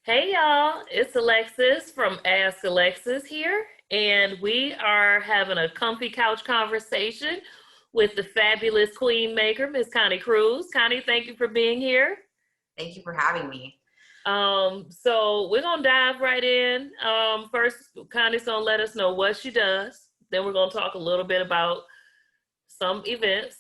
Hey y'all, it's Alexis from Ask Alexis here, and we are having a comfy couch conversation with the fabulous queen maker, Miss Connie Cruiz. Connie, thank you for being here. Thank you for having me. So we're gonna dive right in. First, Connie's gonna let us know what she does. Then we're gonna talk a little bit about some events,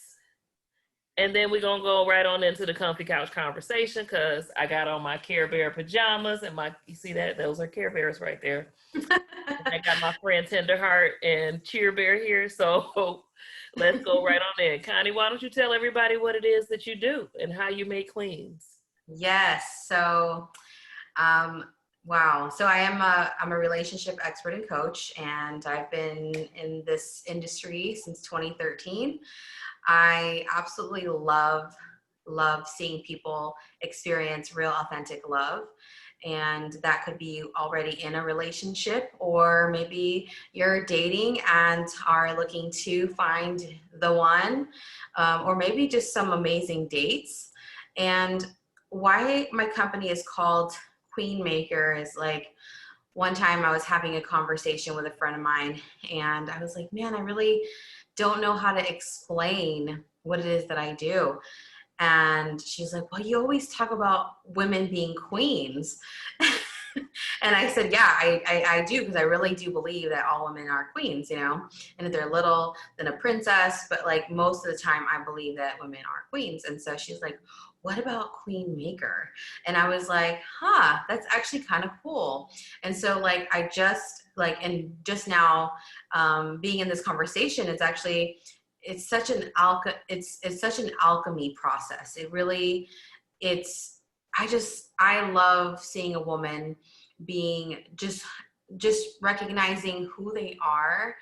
and then we're gonna go right on into the comfy couch conversation because I got on my Care Bear pajamas and you see that? Those are Care Bears right there. I got my friend Tenderheart and Cheer Bear here. So let's go right on in. Connie, why don't you tell everybody what it is that you do and how you make queens? Yes. Um, wow. I'm a relationship expert and coach, and I've been in this industry since 2013. I absolutely love seeing people experience real authentic love. And that could be already in a relationship, or maybe you're dating and are looking to find the one, or maybe just some amazing dates. And why my company is called Queen Maker is like, one time I was having a conversation with a friend of mine, and I was like, man, I really don't know how to explain what it is that I do. And she's like, well, you always talk about women being queens. And I said, yeah, I do, because I really do believe that all women are queens, and if they're little, then a princess. But like most of the time, I believe that women are queens. And so she's like, what about Queen Maker? And I was like, that's actually kind of cool. And so like, and just now, being in this conversation, it's such it's such an alchemy process. It really, it's, I love seeing a woman being just recognizing who they are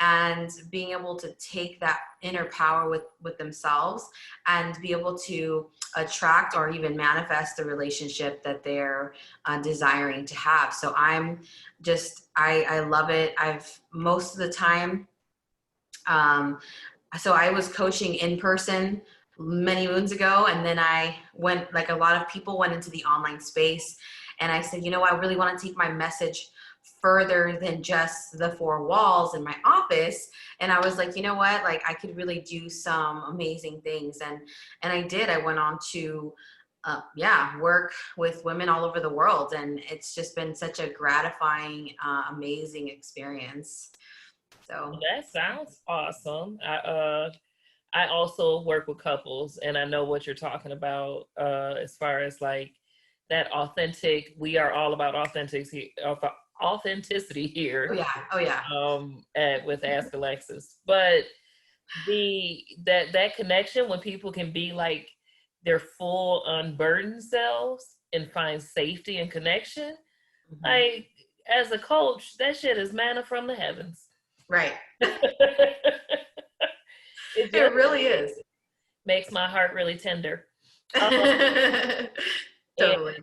and being able to take that inner power with themselves and be able to attract or even manifest the relationship that they're desiring to have. So I love it. I've most of the time, so I was coaching in person many moons ago, and then I went, like a lot of people, went into the online space, and I said, I really want to take my message further than just the four walls in my office. And I was like, you know what, like I could really do some amazing things. And I did. I went on to work with women all over the world, and it's just been such a gratifying, amazing experience. So That sounds awesome. I also work with couples, and I know what you're talking about as far as like that authentic. We are all about authenticity oh here yeah, oh yeah. with Ask Alexis. But that connection when people can be like their full unburdened selves and find safety and connection, Mm-hmm. like as a coach, that shit is manna from the heavens. Right. It It just really is. makes my heart really tender. Um, and Totally.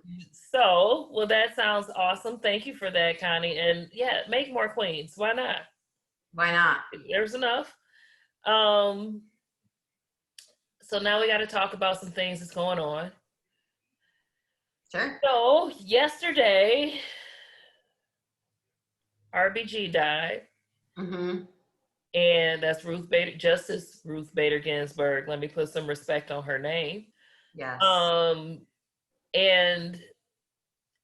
so, that sounds awesome. Thank you for that, Connie. And yeah, make more queens. Why not? Why not? There's enough. Um, so now we got to talk about some things that's going on. Sure. So yesterday, RBG died, Mm-hmm. and that's Justice Ruth Bader Ginsburg. Let me put some respect on her name. Yes. Um, and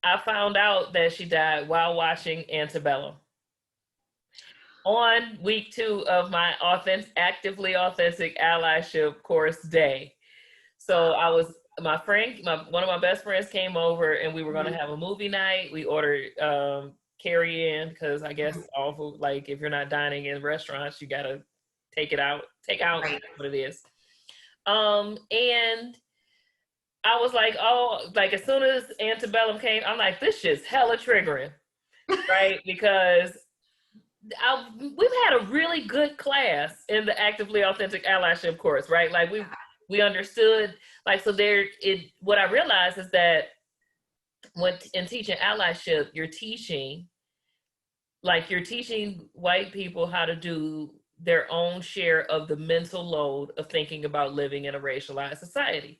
I found out that she died while watching Antebellum on week 2 of my actively authentic allyship course day. So I was one of my best friends came over, and we were going to Mm-hmm. have a movie night. We ordered carry in because I guess all food, like if you're not dining in restaurants, you gotta take out Right. what it is. And I was like, oh, like as soon as Antebellum came, I'm like, this shit's hella triggering, right? Because we've had a really good class in the actively authentic allyship course, right? Like we understood, like, so what I realized is that when in teaching allyship, you're teaching white people how to do their own share of the mental load of thinking about living in a racialized society.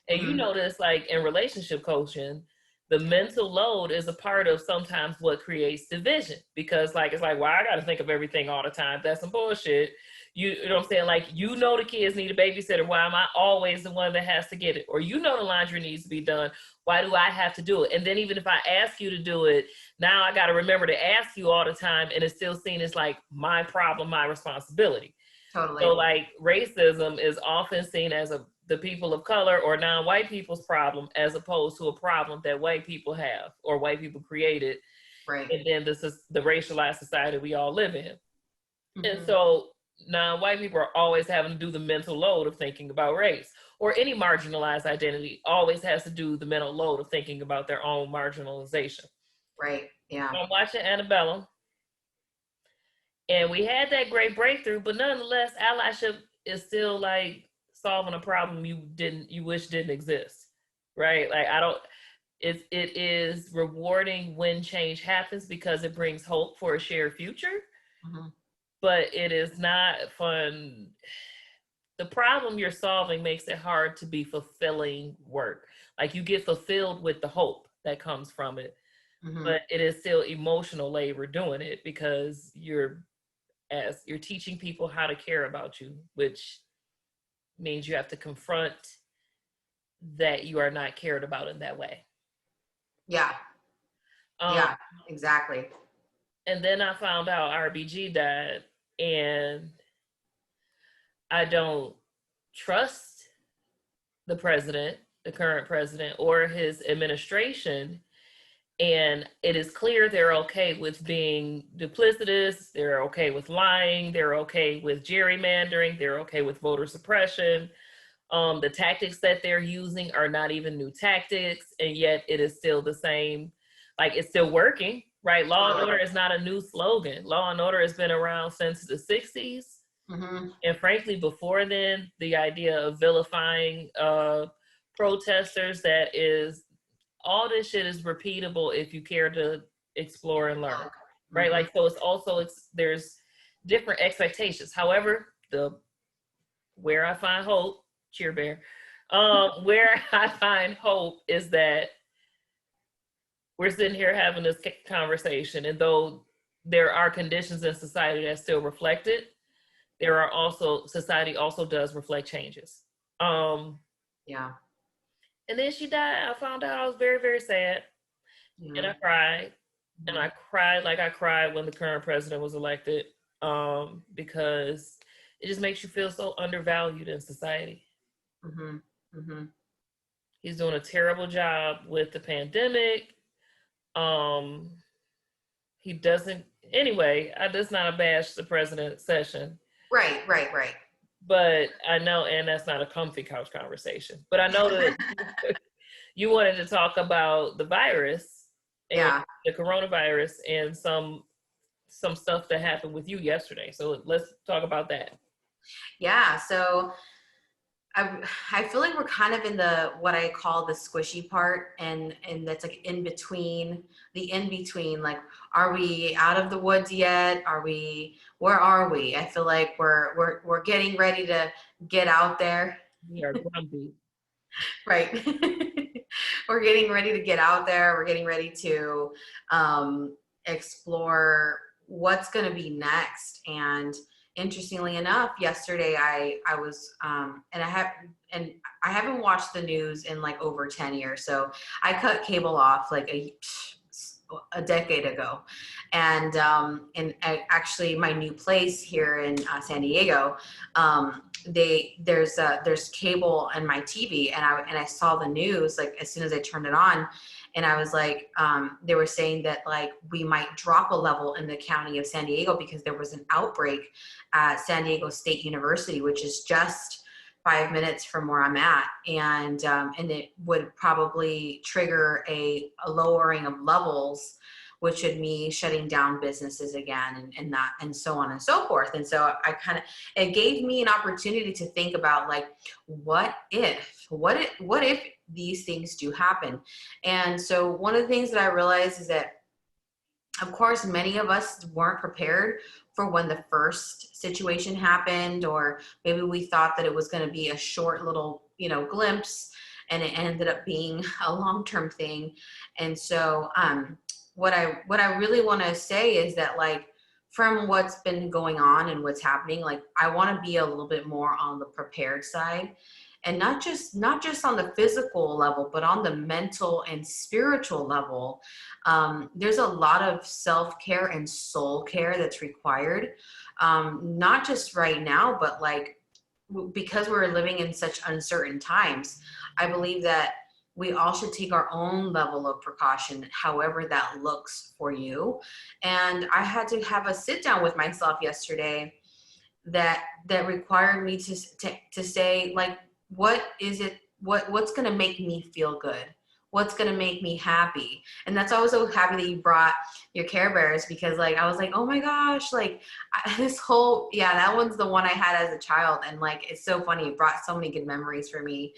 And you Mm-hmm. notice, like in relationship coaching, the mental load is a part of sometimes what creates division, because like it's like, well, I got to think of everything all the time. That's some bullshit. You know what I'm saying? Like, you know, the kids need a babysitter. Why am I always the one that has to get it? Or, you know, the laundry needs to be done. Why do I have to do it? And then even if I ask you to do it, now I got to remember to ask you all the time, and it's still seen as like my problem, my responsibility. Totally. So like racism is often seen as the people of color or non-white people's problem, as opposed to a problem that white people have or white people created. Right. And then this is the racialized society we all live in. Mm-hmm. And so non-white people are always having to do the mental load of thinking about race, or any marginalized identity always has to do the mental load of thinking about their own marginalization. Right. Yeah. I'm watching Annabella, and we had that great breakthrough, but nonetheless, allyship is still like solving a problem you wish didn't exist, right? Like, it is rewarding when change happens because it brings hope for a shared future. Mm-hmm. But it is not fun. The problem you're solving makes it hard to be fulfilling work. Like, you get fulfilled with the hope that comes from it, Mm-hmm. but it is still emotional labor doing it, because you're teaching people how to care about you, which means you have to confront that you are not cared about in that way. Yeah. Yeah, exactly. And then I found out RBG died, and I don't trust the president, the current president, or his administration. And it is clear they're okay with being duplicitous. They're okay with lying. They're okay with gerrymandering. They're okay with voter suppression. The tactics that they're using are not even new tactics, and yet it is still the same. Like, it's still working, right? Law and order is not a new slogan. Law and order has been around since the 60s. Mm-hmm. And frankly, before then, the idea of vilifying protesters, that is, all this shit is repeatable if you care to explore and learn, right? Mm-hmm. Like, so it's also, there's different expectations. However, where I find hope, cheer bear, where I find hope is that we're sitting here having this conversation, and though there are conditions in society that still reflect it, there are also, society also does reflect changes. Yeah. And then she died. I found out. I was very, very sad. Yeah. And I cried. Mm-hmm. And I cried like I cried when the current president was elected, because it just makes you feel so undervalued in society. Mm-hmm. Mm-hmm. He's doing a terrible job with the pandemic. He doesn't, anyway, that's not a bash the president session. Right. But I know, and that's not a comfy couch conversation, but I know that you wanted to talk about the virus, and the coronavirus, and some stuff that happened with you yesterday. So let's talk about that. Yeah. So I feel like we're kind of in what I call the squishy part, and that's like in between, like, are we out of the woods yet? Where are we? I feel like we're getting ready to get out there. We are grumpy. Right. We're getting ready to get out there. We're getting ready to explore what's going to be next. And interestingly enough, yesterday I was and I haven't watched the news in like over 10 years. So I cut cable off like a decade ago, and actually my new place here in San Diego, there's cable on my TV, and I saw the news like as soon as I turned it on, and I was like, they were saying that like we might drop a level in the county of San Diego because there was an outbreak at San Diego State University, which is just 5 minutes from where I'm at, and it would probably trigger a lowering of levels, which would mean shutting down businesses again, and so on and so forth. And so it gave me an opportunity to think about like, what if these things do happen? And so one of the things that I realized is that, of course, many of us weren't prepared for when the first situation happened, or maybe we thought that it was going to be a short little, glimpse. and it ended up being a long-term thing. And so what I really want to say is that, like, from what's been going on and what's happening, like, I want to be a little bit more on the prepared side, and not just on the physical level, but on the mental and spiritual level. There's a lot of self-care and soul care that's required, not just right now, but like, because we're living in such uncertain times, I believe that we all should take our own level of precaution, however that looks for you. And I had to have a sit down with myself yesterday that required me to say, like, what is it, what's going to make me feel good, what's going to make me happy. And that's why I was so happy that you brought your Care Bears, because, like, I was like, oh my gosh, like, this whole, yeah, that one's the one I had as a child, and, like, it's so funny, it brought so many good memories for me.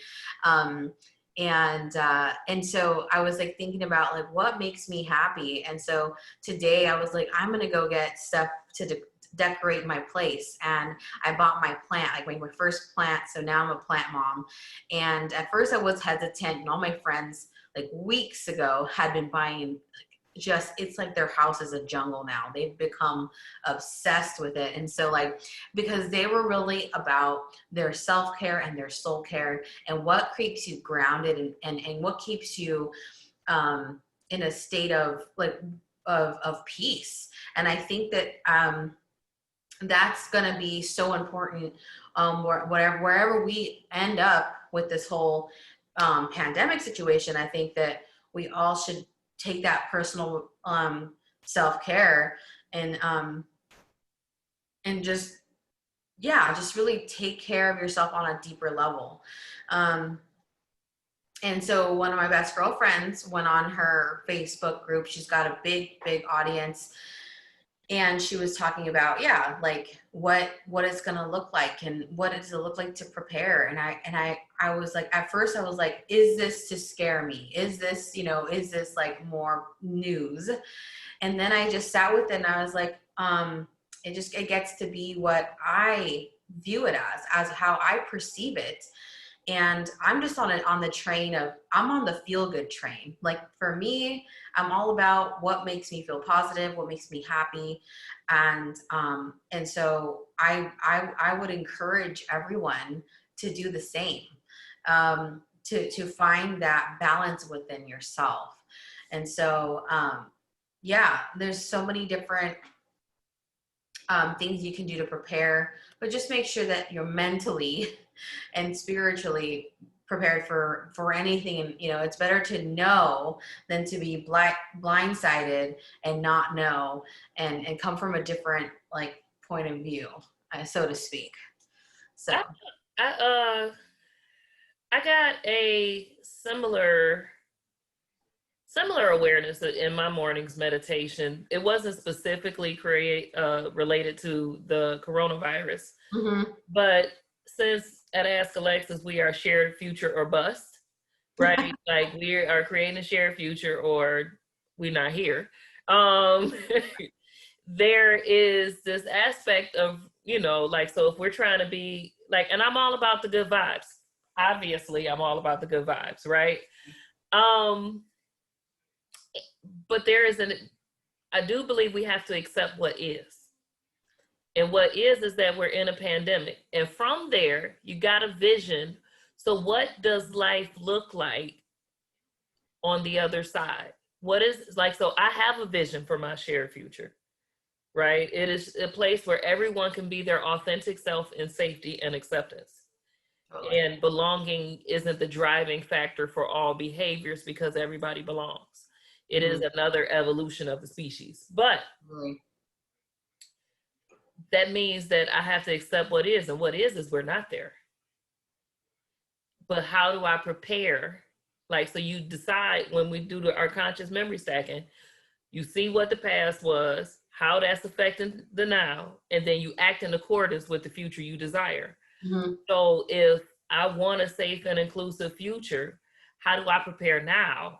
And so I was, like, thinking about, like, what makes me happy. And so today I was like, I'm gonna go get stuff to decorate my place, and I bought my plant, like my first plant. So now I'm a plant mom. And at first I was hesitant, and all my friends, like, weeks ago, had been buying, just, it's like their house is a jungle now. They've become obsessed with it. And so, like, because they were really about their self-care and their soul care, and what keeps you grounded, and what keeps you in a state of, like, of peace. And I think that that's going to be so important, wherever we end up with this whole pandemic situation. I think that we all should take that personal self-care, and just, yeah, just really take care of yourself on a deeper level. And so one of my best girlfriends went on her Facebook group. She's got a big audience. And she was talking about, yeah, like, what it's going to look like, and what does it look like to prepare. And I was like, at first I was like, is this to scare me? Is this, is this, like, more news? And then I just sat with it, and I was like, it gets to be what I view it as how I perceive it. And I'm just on the train of, I'm on the feel good train. Like, for me, I'm all about what makes me feel positive, what makes me happy. And so I would encourage everyone to do the same, to find that balance within yourself. And so, yeah, there's so many different things you can do to prepare, but just make sure that you're mentally and spiritually prepared for anything. And, it's better to know than to be blindsided and not know, and come from a different, like, point of view, so to speak. So I got a similar awareness in my morning's meditation. It wasn't specifically related to the coronavirus, but since at Ask Alexis we are shared future or bust, right? Like, we are creating a shared future, or we're not here. There is this aspect of, like, so if we're trying to be like, and I'm all about the good vibes. Obviously, I'm all about the good vibes, right? But I do believe we have to accept what is. And what is that we're in a pandemic. And from there, you got a vision. So what does life look like on the other side? What is, like, so I have a vision for my shared future, right? It is a place where everyone can be their authentic self in safety and acceptance. Totally. And belonging isn't the driving factor for all behaviors, because everybody belongs. It is another evolution of the species. But that means that I have to accept what is, and what is we're not there. But how do I prepare? Like, so you decide, when we do our conscious memory stacking, you see what the past was, how that's affecting the now, and then you act in accordance with the future you desire. So if I want a safe and inclusive future, how do I prepare now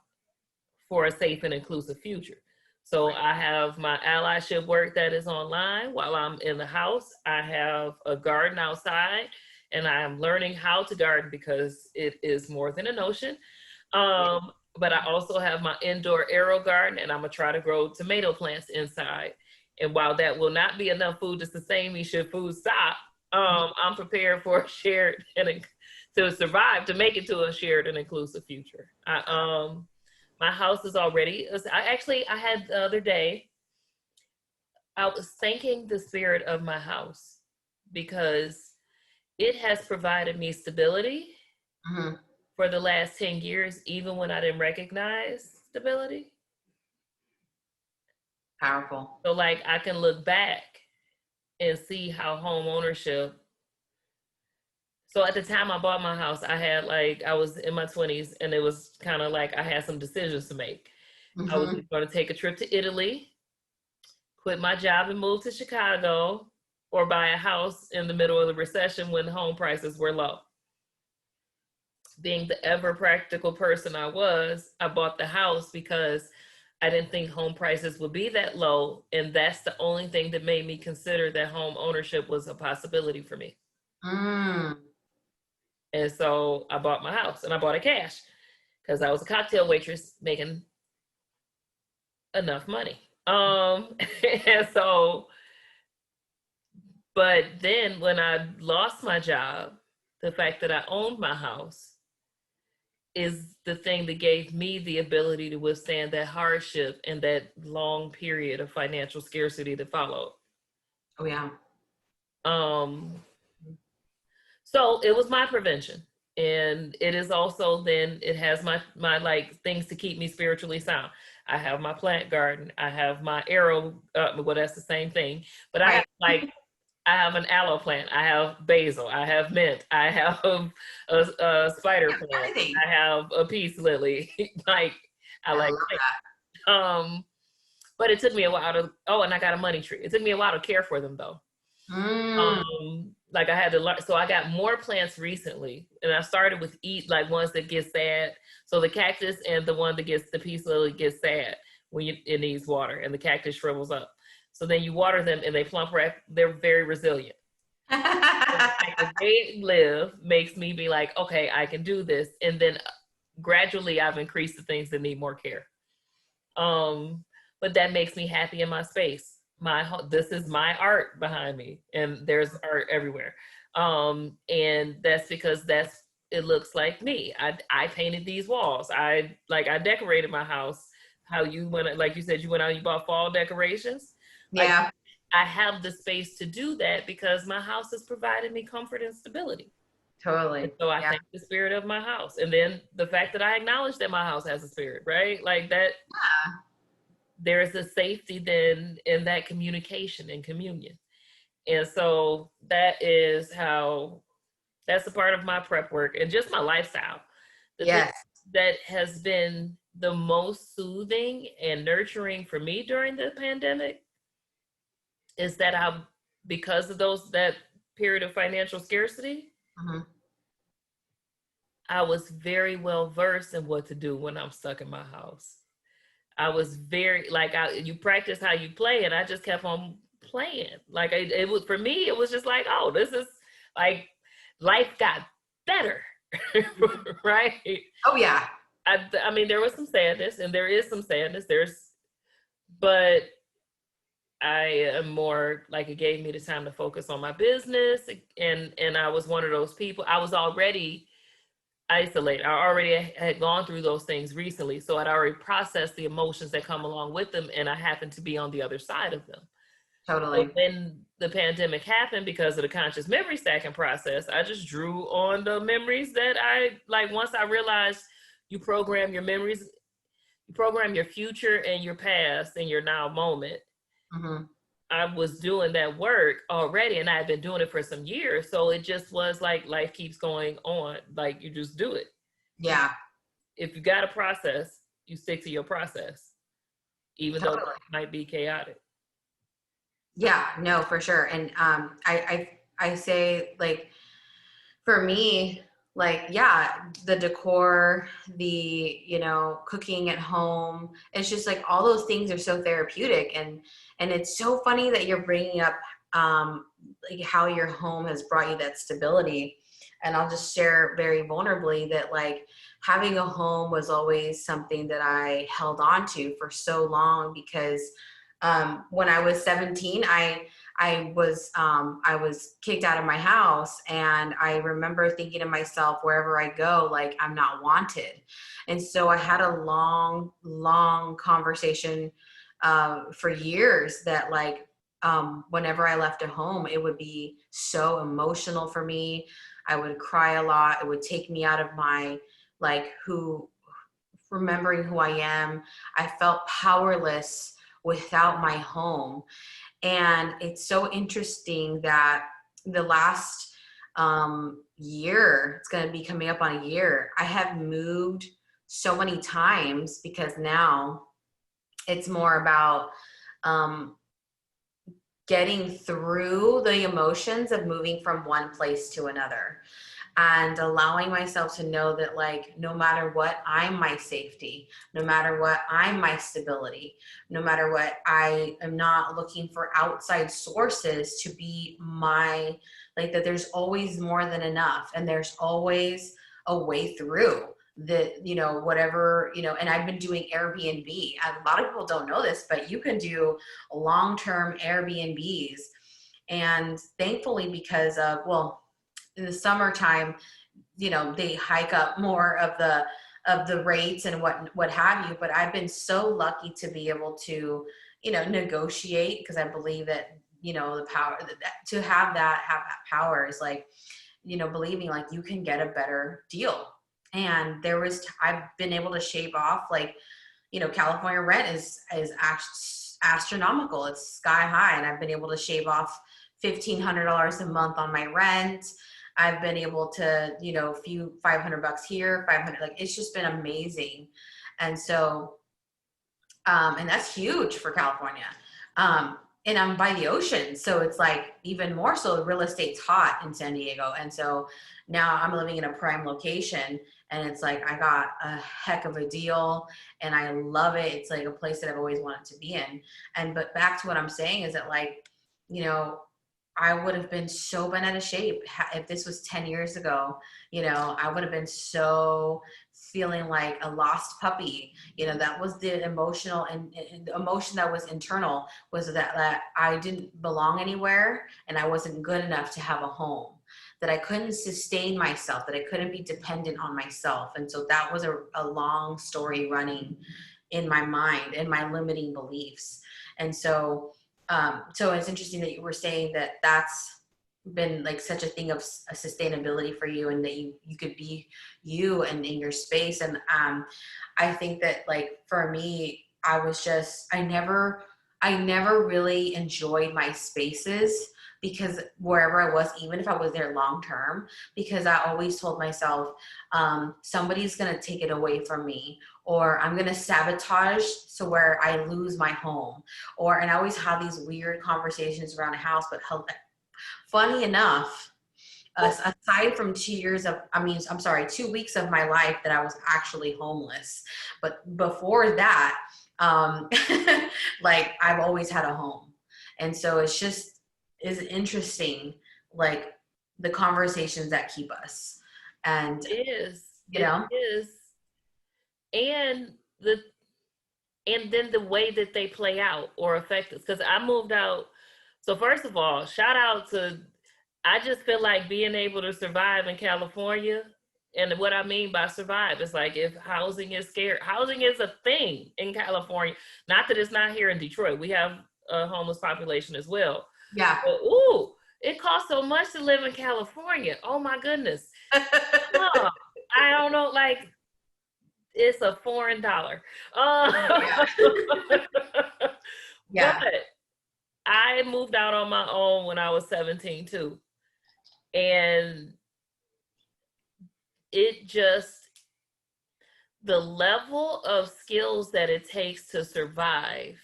for a safe and inclusive future? So I have my allyship work that is online while I'm in the house. I have a garden outside, and I am learning how to garden because it is more than an ocean. But I also have my indoor aero garden, and I'm gonna try to grow tomato plants inside. And while that will not be enough food to sustain me should food stop, I'm prepared for a shared and to survive, to make it to a shared and inclusive future. My house is already, I had the other day, I was thanking the spirit of my house because it has provided me stability for the last 10 years, even when I didn't recognize stability. Powerful. So like I can look back and see how home ownership. So at the time I bought my house, I was in my 20s, and it was kind of like I had some decisions to make. I was going to take a trip to Italy, quit my job and move to Chicago, or buy a house in the middle of the recession when home prices were low. Being the ever practical person I was, I bought the house because I didn't think home prices would be that low. And that's the only thing that made me consider that home ownership was a possibility for me. And so I bought my house, and I bought it cash because I was a cocktail waitress making enough money. And so, but then when I lost my job, the fact that I owned my house is the thing that gave me the ability to withstand that hardship and that long period of financial scarcity that followed. Oh yeah. So it was my prevention, and it is also then it has my like things to keep me spiritually sound. I have my plant garden. I have my arrow. Well, that's the same thing, but I have an aloe plant. I have basil. I have mint. I have a spider plant. I have a peace lily. Like I like that. But it took me a while to. Oh, and I got a money tree. It took me a while to care for them though. Like I had to learn. So I got more plants recently, and I started with like ones that get sad. So the cactus and the one that gets the peace lily gets sad when it needs water, and the cactus shrivels up. So then you water them and they plump right. They're very resilient. The they live makes me be like, okay, I can do this. And then gradually I've increased the things that need more care. But that makes me happy in my space. This is my art behind me, and there's art everywhere. And that's because it looks like me. I painted these walls. I decorated my house. How you went, like you said, you went out and you bought fall decorations. Yeah. Like, I have the space to do that because my house has provided me comfort and stability. Totally. And so I thank the spirit of my house. And then the fact that I acknowledge that my house has a spirit, right? Like that. Yeah. There is a safety then in that communication and communion. And so that's a part of my prep work and just my lifestyle. The thing that has been the most soothing and nurturing for me during the pandemic is that because of that period of financial scarcity, I was very well versed in what to do when I'm stuck in my house. I was very you practice how you play, and I just kept on playing. Like it was for me, it was just like, oh, this is like life got better, right? Oh yeah. I mean, there was some sadness, and there is some sadness. But I am more like it gave me the time to focus on my business, and I was one of those people. I was already isolated. I already had gone through those things recently, so I'd already processed the emotions that come along with them, and I happened to be on the other side of them. Totally. So when the pandemic happened, because of the conscious memory stacking process, I just drew on the memories that once I realized you program your memories, you program your future and your past and your now moment. I was doing that work already, and I had been doing it for some years. So it just was like life keeps going on. Like you just do it. Yeah. If you got a process, you stick to your process, even though it might be chaotic. Yeah, no, for sure. And I say, like, for me, like, yeah, the decor, the, cooking at home, it's just like all those things are so therapeutic. And it's so funny that you're bringing up like how your home has brought you that stability. And I'll just share very vulnerably that like having a home was always something that I held on to for so long, because when I was 17, I was kicked out of my house, and I remember thinking to myself, wherever I go, like I'm not wanted. And so I had a long conversation for years that like whenever I left a home, it would be so emotional for me. I would cry a lot. It would take me out of my like remembering who I am. I felt powerless without my home. And it's so interesting that the last year, it's going to be coming up on a year, I have moved so many times, because now it's more about um, getting through the emotions of moving from one place to another, and allowing myself to know that like no matter what, I'm my safety. No matter what, I'm my stability. No matter what, I am not looking for outside sources to be my, like that there's always more than enough, and there's always a way through the, you know, whatever, you know. And I've been doing Airbnb. A lot of people don't know this, but you can do long-term Airbnbs. And thankfully, because of, well, in the summertime, you know, they hike up more of the rates and what have you. But I've been so lucky to be able to, you know, negotiate, because I believe that, you know, the power to have that power is like, you know, believing like you can get a better deal. And I've been able to shave off, like, you know, California rent is astronomical. It's sky high, and I've been able to shave off $1,500 a month on my rent. I've been able to, you know, a few $500 here, 500, like it's just been amazing. And so, and that's huge for California. And I'm by the ocean, so it's like even more so. Real estate's hot in San Diego, and so now I'm living in a prime location, and it's like I got a heck of a deal, and I love it. It's like a place that I've always wanted to be in. And but back to what I'm saying is that, like, you know, I would have been so bent out of shape if this was 10 years ago. You know, I would have been so feeling like a lost puppy. You know, that was the emotional and the emotion that was internal, was that I didn't belong anywhere, and I wasn't good enough to have a home, that I couldn't sustain myself, that I couldn't be dependent on myself. And so that was a long story running in my mind and my limiting beliefs. And so so it's interesting that you were saying that that's been like such a thing of a sustainability for you, and that you could be you and in your space. And I think that, like, for me, I never really enjoyed my spaces, because wherever I was, even if I was there long term, because I always told myself, somebody's going to take it away from me, or I'm going to sabotage so where I lose my home. And I always had these weird conversations around the house. But funny enough, aside from 2 weeks of my life that I was actually homeless, but before that, like, I've always had a home. And so it's just is interesting, like the conversations that keep us. And It is. you know, It is. And then the way that they play out or affect us. Because I moved out. So first of all, shout out to, I just feel like being able to survive in California. And what I mean by survive is like, if housing is scarce, housing is a thing in California. Not that it's not here in Detroit. We have a homeless population as well. yeah. But ooh, it costs so much to live in California. Oh my goodness. Oh, I don't know, like, it's a foreign dollar. Yeah. Yeah. But I moved out on my own when I was 17 too. And it just, the level of skills that it takes to survive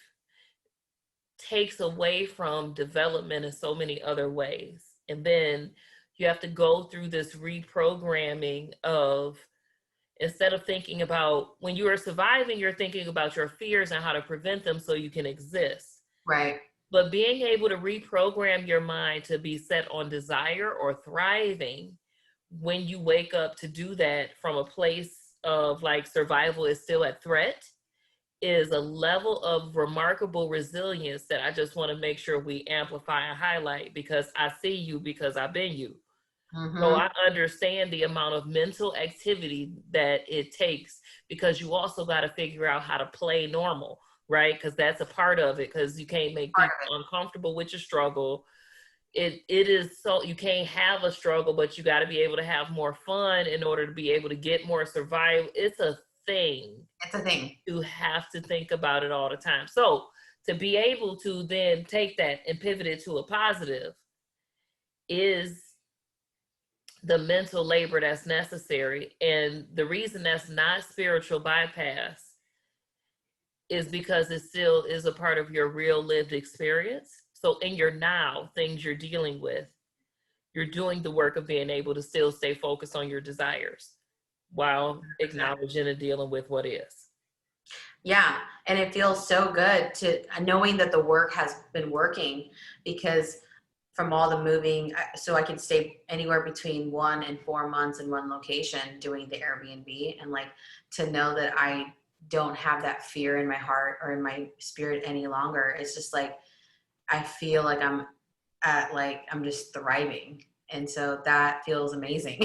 takes away from development in so many other ways. And then you have to go through this reprogramming of, instead of thinking about, when you are surviving, you're thinking about your fears and how to prevent them so you can exist. Right. But being able to reprogram your mind to be set on desire or thriving when you wake up to do that from a place of like survival is still at threat is a level of remarkable resilience that I just want to make sure we amplify and highlight, because I see you because I've been you. So Mm-hmm. I understand the amount of mental activity that it takes, because you also got to figure out how to play normal, right? Because that's a part of it, because you can't make Part people of uncomfortable with your struggle. It is, so you can't have a struggle, but you got to be able to have more fun in order to be able to get more survival. It's a thing. it. It's a thing. You have to think about it all the time. So to be able to then take that and pivot it to a positive is the mental labor that's necessary. And the reason that's not spiritual bypass is because it still is a part of your real lived experience. So in your now, things you're dealing with, you're doing the work of being able to still stay focused on your desires while 100%. acknowledging and dealing with what is. Yeah, and it feels so good to knowing that the work has been working, because from all the moving, so I could stay anywhere between 1 and 4 months in one location doing the Airbnb, and like to know that I don't have that fear in my heart or in my spirit any longer. It's just like I feel like I'm just thriving, and so that feels amazing.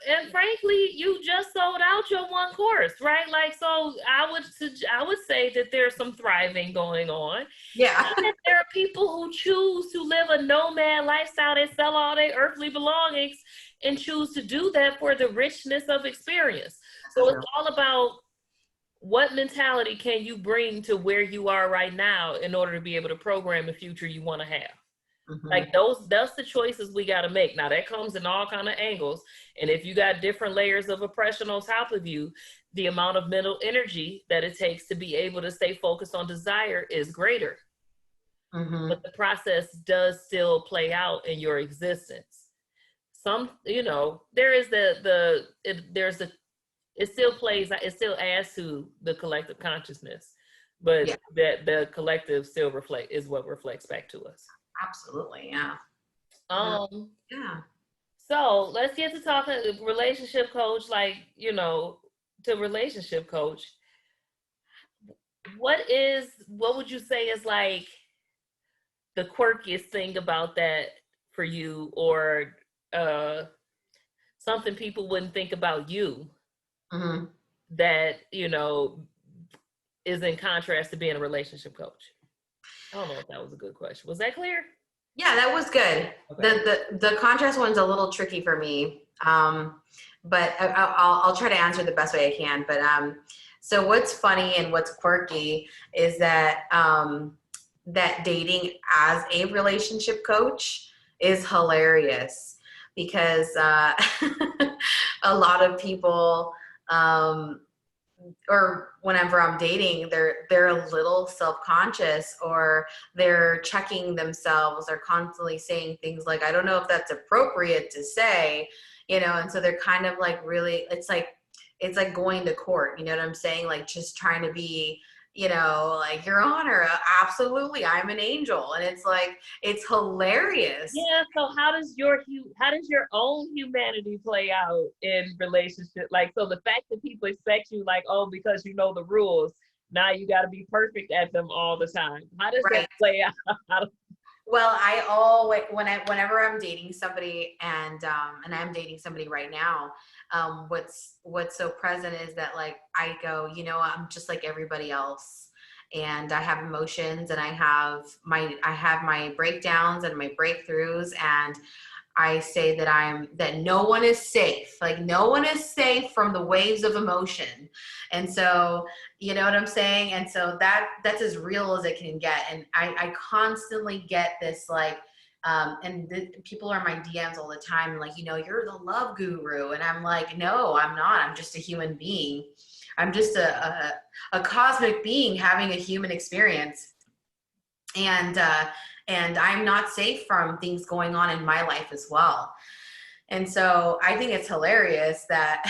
And frankly, you just sold out your one course, right? Like, so I would say that there's some thriving going on. Yeah. And there are people who choose to live a nomad lifestyle. They sell all their earthly belongings and choose to do that for the richness of experience. So it's all about what mentality can you bring to where you are right now in order to be able to program the future you want to have. Mm-hmm. Like that's the choices we got to make. Now that comes in all kind of angles, and if you got different layers of oppression on top of you, the amount of mental energy that it takes to be able to stay focused on desire is greater. Mm-hmm. But the process does still play out in your existence. Some, there is there's the it still plays, it still adds to the collective consciousness, but Yeah, that the collective still is what reflects back to us. absolutely. Yeah. No, Um, yeah. so let's get to talking relationship coach, like, to relationship coach. What would you say is like the quirkiest thing about that for you, or uh something people wouldn't think about you Mm-hmm. that, is in contrast to being a relationship coach? I don't know if that was a good question. Was that clear? Yeah, that was good. Okay. The contrast one's a little tricky for me, but I'll try to answer the best way I can. But so what's funny and what's quirky is that that dating as a relationship coach is hilarious, because a lot of people, or whenever I'm dating, they're a little self-conscious, or they're checking themselves. They're constantly saying things like, I don't know if that's appropriate to say, and so they're kind of like really, it's like going to court, you know what I'm saying? Like just trying to be, like, Your Honor, absolutely, I'm an angel. And it's like, it's hilarious. Yeah. So how does your own humanity play out in relationship? Like, so the fact that people expect you, like, oh, because you know the rules, now you got to be perfect at them all the time. How does that Right. play out? Well, I always, whenever I'm dating somebody, and I'm dating somebody right now, what's so present is that, like, I go, I'm just like everybody else, and I have emotions, and I have my breakdowns and my breakthroughs, and I say that no one is safe. Like, no one is safe from the waves of emotion. And so, you know what I'm saying? And so that's as real as it can get. And I constantly get this, like, people are in my DMs all the time, like, you're the love guru. And I'm like, no, I'm not. I'm just a human being. I'm just a cosmic being having a human experience. And I'm not safe from things going on in my life as well. And so I think it's hilarious that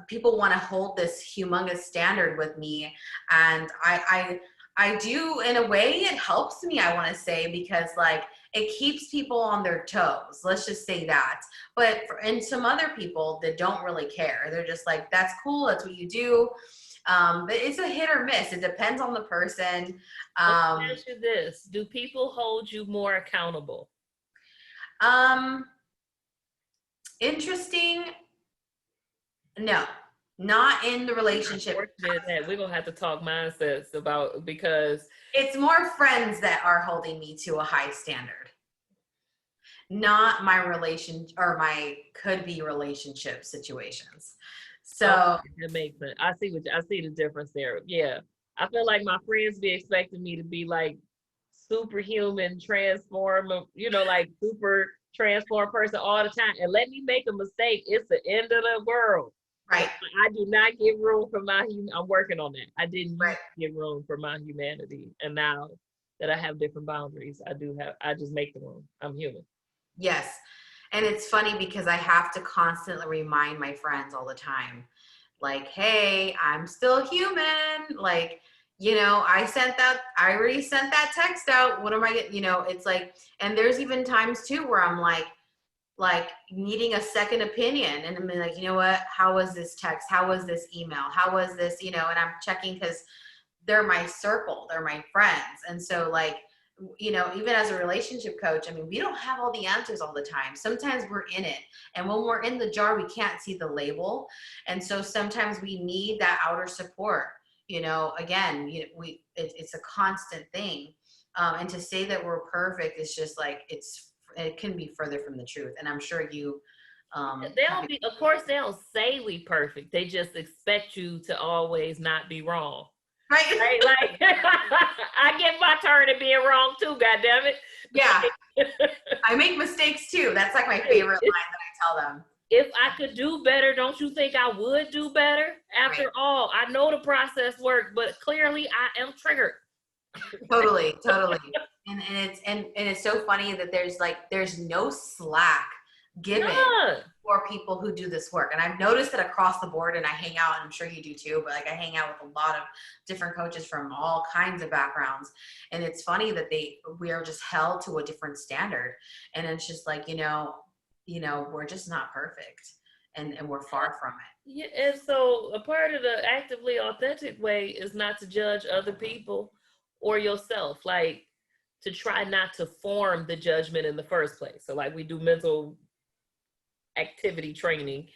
people want to hold this humongous standard with me, and I do, in a way, it helps me, I want to say, because like it keeps people on their toes. Let's just say that. But and some other people that don't really care, they're just like, that's cool, that's what you do. But it's a hit or miss. It depends on the person. Let me ask you this. Do people hold you more accountable? Um, Interesting. No, not in the relationship. That we're gonna have to talk mindsets about, because It's more friends that are holding me to a high standard, not my relation or my could be relationship situations. So, okay, that makes sense. I see the difference there. Yeah. I feel like my friends be expecting me to be like superhuman, transform, like super transform person all the time. And let me make a mistake. It's the end of the world. right, I do not give room for I'm working on that. I didn't right. used to give room for my humanity. And now that I have different boundaries, I just make the room. I'm human. Yes. And it's funny because I have to constantly remind my friends all the time, like, hey, I'm still human. Like, I already sent that text out. What am I getting? It's like, and there's even times too where I'm like needing a second opinion. And I'm like, you know what? How was this text? How was this email? How was this, and I'm checking because they're my circle, they're my friends. And so like, even as a relationship coach, I mean, we don't have all the answers all the time. Sometimes we're in it. And when we're in the jar, we can't see the label. And so sometimes we need that outer support. Again, it's a constant thing. And to say that we're perfect is just like, it can be further from the truth. And I'm sure you, They don't be, of course, they don't say we perfect. They just expect you to always not be wrong. right. Right? Like, I get my turn at being wrong too, God damn it. Yeah. I make mistakes too. That's like my favorite line that I tell them. If I could do better, don't you think I would do better? After Right. all, I know the process worked, but clearly I am triggered. Totally. And it's so funny that there's no slack given None. for people who do this work. And I've noticed that across the board, and I hang out, and I'm sure you do too, but like I hang out with a lot of different coaches from all kinds of backgrounds. And it's funny that we are just held to a different standard. And it's just like, we're just not perfect, and we're far from it. Yeah, and so a part of the actively authentic way is not to judge other people or yourself, like to try not to form the judgment in the first place. So like we do mental activity training.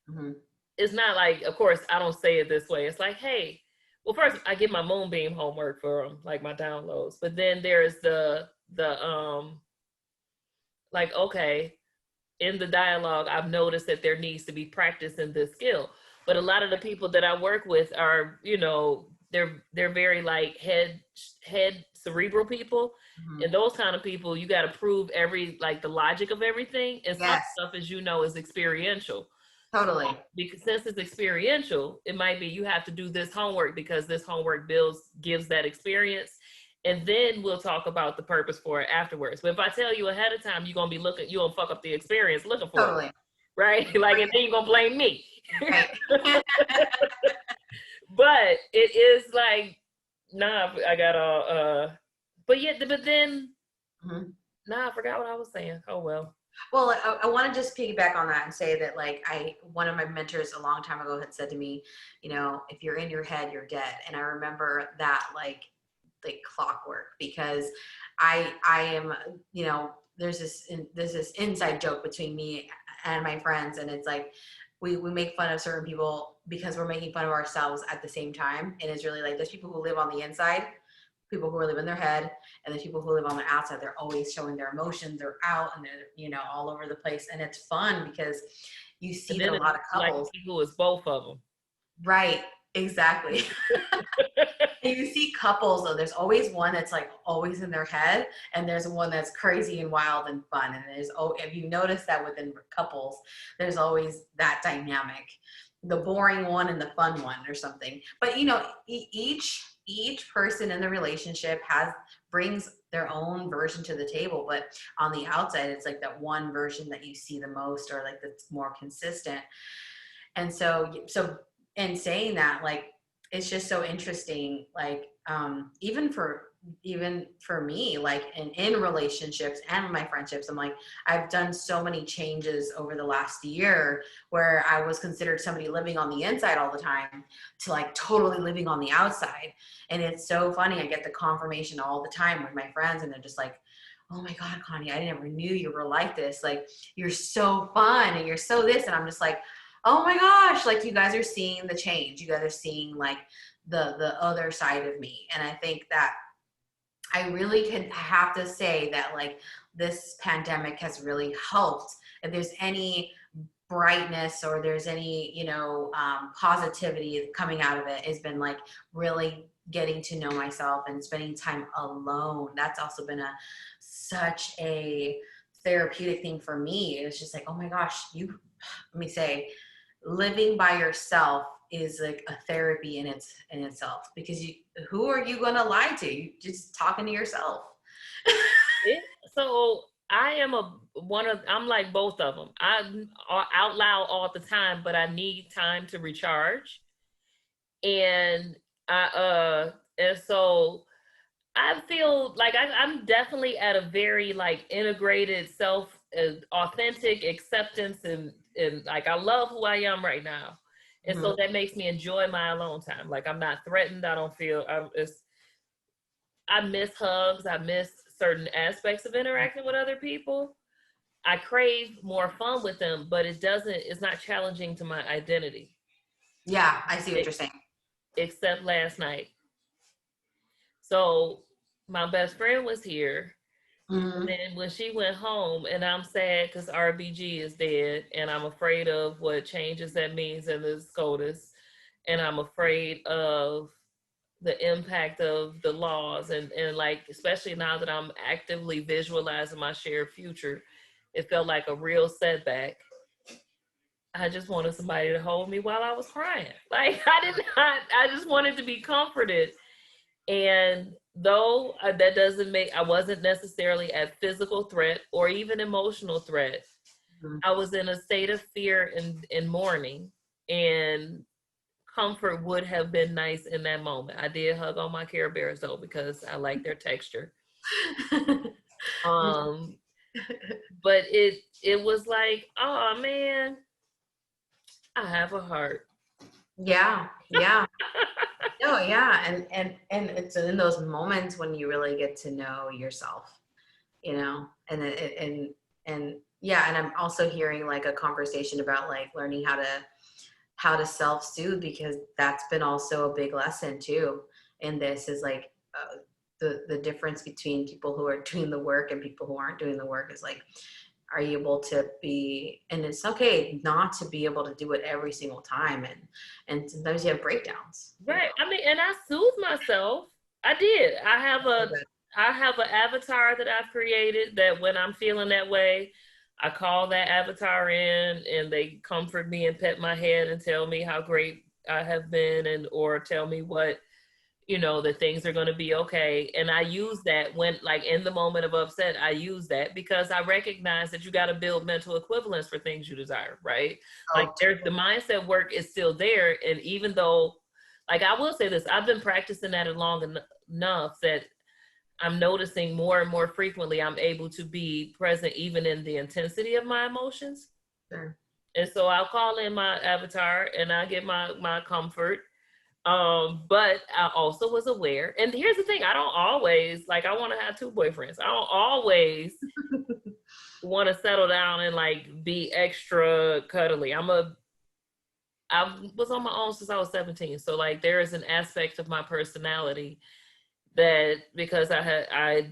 Mm-hmm. It's not like, of course, I don't say it this way. It's like, hey, well, first I get my Moonbeam homework for them, like my downloads. But then there's the like, okay, in the dialogue, I've noticed that there needs to be practice in this skill. But a lot of the people that I work with are, they're very like head cerebral people. Mm-hmm. And those kind of people, you got to prove the logic of everything. And some Yes. stuff, as you know, is experiential. Totally. Because since it's experiential, it might be you have to do this homework because this homework gives that experience. And then we'll talk about the purpose for it afterwards. But if I tell you ahead of time, you're gonna be you're gonna fuck up the experience looking for Totally. it. Right? Like, and then you're gonna blame me. Right. But it is like, nah, I got all but yeah, but then Mm-hmm. nah, I forgot what I was saying. Oh well. Well, I want to just piggyback on that and say that like one of my mentors a long time ago had said to me, if you're in your head, you're dead. And I remember that like clockwork, because I am, there's this inside joke between me and my friends, and it's like we make fun of certain people because we're making fun of ourselves at the same time. And it's really like there's people who live on the inside, people who live in their head, and the people who live on the outside. They're always showing their emotions, they're out, and they're all over the place. And it's fun because you see that a lot of couples, like people is both of them. right? Exactly. And you see couples though, there's always one that's like always in their head, and there's one that's crazy and wild and fun. And if you notice that within couples, there's always that dynamic, the boring one and the fun one or something. But each person in the relationship brings their own version to the table, but on the outside it's like that one version that you see the most, or like that's more consistent. And so in saying that, like it's just so interesting. Like, even for me, like in relationships and my friendships, I'm like, I've done so many changes over the last year where I was considered somebody living on the inside all the time to like totally living on the outside. And it's so funny. I get the confirmation all the time with my friends, and they're just like, oh my God, Connie, I never knew you were like this. Like, you're so fun and you're so this. And I'm just like, oh my gosh, like you guys are seeing the change. You guys are seeing like the other side of me. And I think that I really have to say that like this pandemic has really helped. If there's any brightness or there's any, positivity coming out of it, has been like really getting to know myself and spending time alone. That's also been such a therapeutic thing for me. It's just like, oh my gosh, let me say, living by yourself is like a therapy in itself, because who are you going to lie to? You just talking to yourself. So I am I'm like both of them. I'm out loud all the time, but I need time to recharge. And so I feel like I'm definitely at a very like integrated self, authentic acceptance, and like I love who I am right now. And so that makes me enjoy my alone time. Like I'm not threatened. I don't feel I miss hugs. I miss certain aspects of interacting with other people. I crave more fun with them, but it's not challenging to my identity. Yeah, I see what you're saying. Except last night. So my best friend was here. And then when she went home, and I'm sad because RBG is dead, and I'm afraid of what changes that means in the SCOTUS, and I'm afraid of the impact of the laws, and like, especially now that I'm actively visualizing my shared future, it felt like a real setback. I just wanted somebody to hold me while I was crying. Like I just wanted to be comforted. And though that doesn't make, I wasn't necessarily at physical threat or even emotional threat. I was in a state of fear and mourning, and comfort would have been nice in that moment. I did hug on my Care Bears though, because I like their texture. But it was like, oh man, I have a heart. Yeah. No, yeah. And it's in those moments when you really get to know yourself, and yeah. And I'm also hearing like a conversation about like learning how to self-soothe, because that's been also a big lesson too. And this is like, the difference between people who are doing the work and people who aren't doing the work is like, are you able to be, and it's okay not to be able to do it every single time, and sometimes you have breakdowns, Right. I mean, and I soothe myself. I did. I have an avatar that I've created that when I'm feeling that way, I call that avatar in, and they comfort me and pet my head and tell me how great I have been, and or tell me what, that things are going to be okay. And I use that when, like, in the moment of upset, I use that because I recognize that you got to build mental equivalence for things you desire, right? Like, there's the mindset work is still there. And even though, like, I will say this, I've been practicing that enough that I'm noticing more and more frequently I'm able to be present even in the intensity of my emotions. Sure. And so I'll call in my avatar and I get my comfort. But I also was aware, and here's the thing, I don't always, like, I want to have two boyfriends. I don't always want to settle down and like be extra cuddly. I was on my own since I was 17. So like there is an aspect of my personality that, because I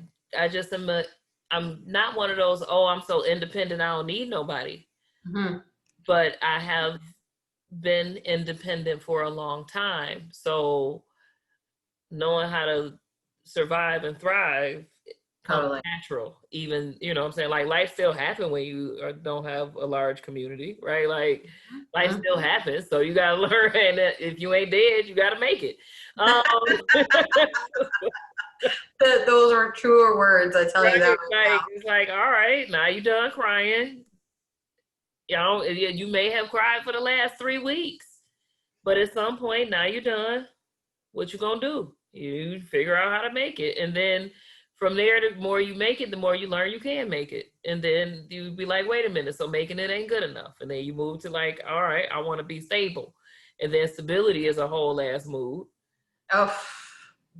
just I'm not one of those, oh, I'm so independent, I don't need nobody. But I have been independent for a long time. So knowing how to survive and thrive comes natural. Even, what I'm saying, like, life still happens when you don't have a large community, right? Like, life still happens. So you got to learn that if you ain't dead, you got to make it. Those are truer words, I tell you that. Like, it's like, all right, now you done crying. You may have cried for the last 3 weeks, but at some point, now you're done. what you gonna do? You figure out how to make it, and then from there, the more you make it, the more you learn you can make it, and then you be like, wait a minute, so making it ain't good enough, and then you move to like, all right, I want to be stable, and then stability is a whole ass mood, Oh,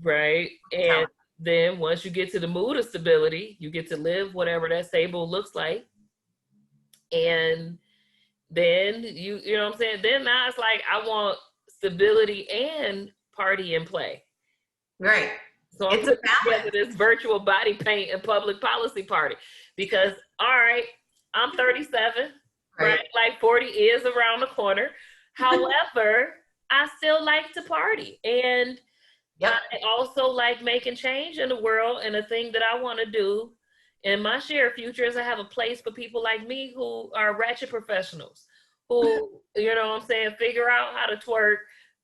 right? And then once you get to the mood of stability, you get to live whatever that stable looks like, and then you know what I'm saying? Then now it's like I want stability and party and play. right. So I'm It's a putting together balance. this virtual body paint and public policy party because all right, I'm 37, right? Like 40 is around the corner. However, I still like to party, and Yep. I also like making change in the world. And the thing that I want to do in my shared future is I have a place for people like me who are ratchet professionals, who, you know what I'm saying, figure out how to twerk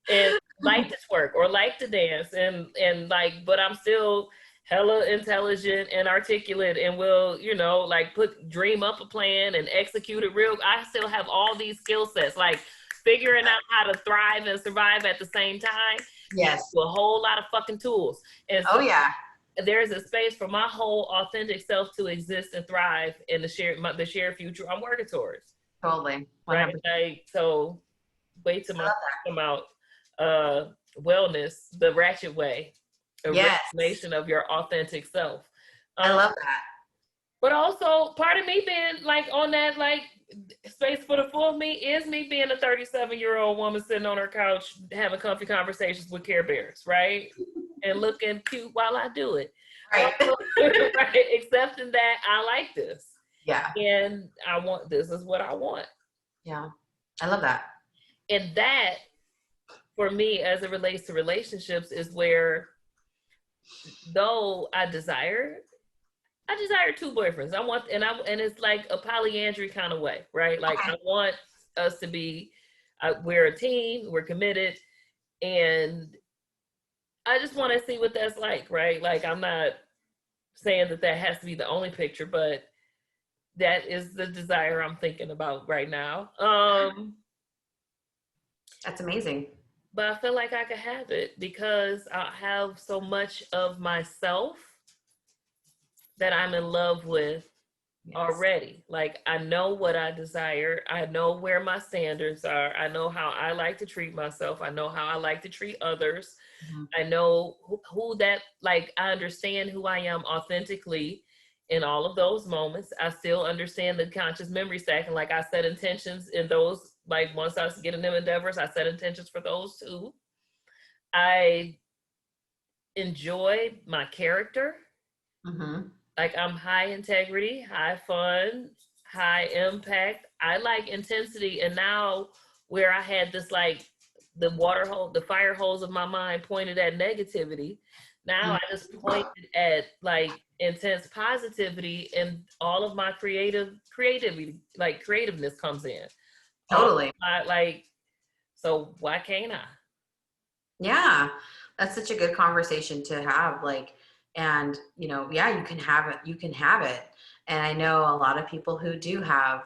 and like to twerk or like to dance and like, but I'm still hella intelligent and articulate and will, you know, like dream up a plan and execute it real. I still have all these skill sets, like figuring out how to thrive and survive at the same time. Yes. A whole lot of fucking tools. And so oh yeah. there's a space for my whole authentic self to exist and thrive in the shared future I'm working towards. Totally. 100%. Right. Like, so wait till my come out wellness the ratchet way. A reclamation of your authentic self. I love that. But also part of me being like on that like space for the full me is me being a 37-year-old woman sitting on her couch having comfy conversations with Care Bears, right? And looking cute while I do it. Right. Right. Accepting that I like this. Yeah. And I want this is what I want. Yeah. I love that. And that for me as it relates to relationships is where though I desire two boyfriends. I want, and it's like a polyandry kind of way, right? Like I want us to be, we're a team, we're committed, and I just want to see what that's like, right? Like I'm not saying that has to be the only picture, but that is the desire I'm thinking about right now. That's amazing. But I feel like I could have it because I have so much of myself that I'm in love with already. Like I know what I desire. I know where my standards are. I know how I like to treat myself. I know how I like to treat others. Mm-hmm. I know who that, like, I understand who I am authentically in all of those moments. I still understand the conscious memory stack. And like I set intentions in those, like once I get in them endeavors, I set intentions for those too. I enjoy my character. Mm-hmm. Like I'm high integrity, high fun, high impact. I like intensity. And now where I had this like the fire hose of my mind pointed at negativity. Now I just pointed at like intense positivity and all of my creativity, like creativeness comes in. Totally. So why can't I? Yeah, that's such a good conversation to have. Like, and you know, yeah, you can have it. And I know a lot of people who do have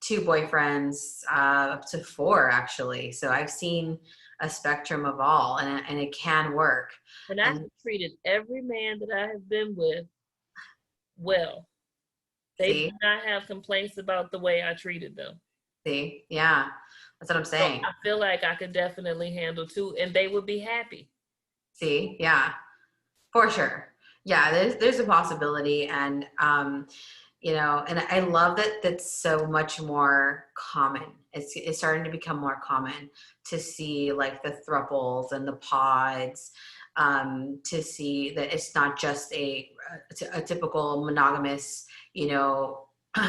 2 boyfriends, up to 4 actually. So I've seen a spectrum of all, and it can work. And I've treated every man that I have been with well. They do not have complaints about the way I treated them. See, yeah, that's what I'm saying. So I feel like I could definitely handle 2, and they would be happy. See, yeah, for sure. Yeah, there's a possibility, and you know, and I love that that's so much more common. It's starting to become more common to see like the thruples and the pods, to see that it's not just a typical monogamous, you know,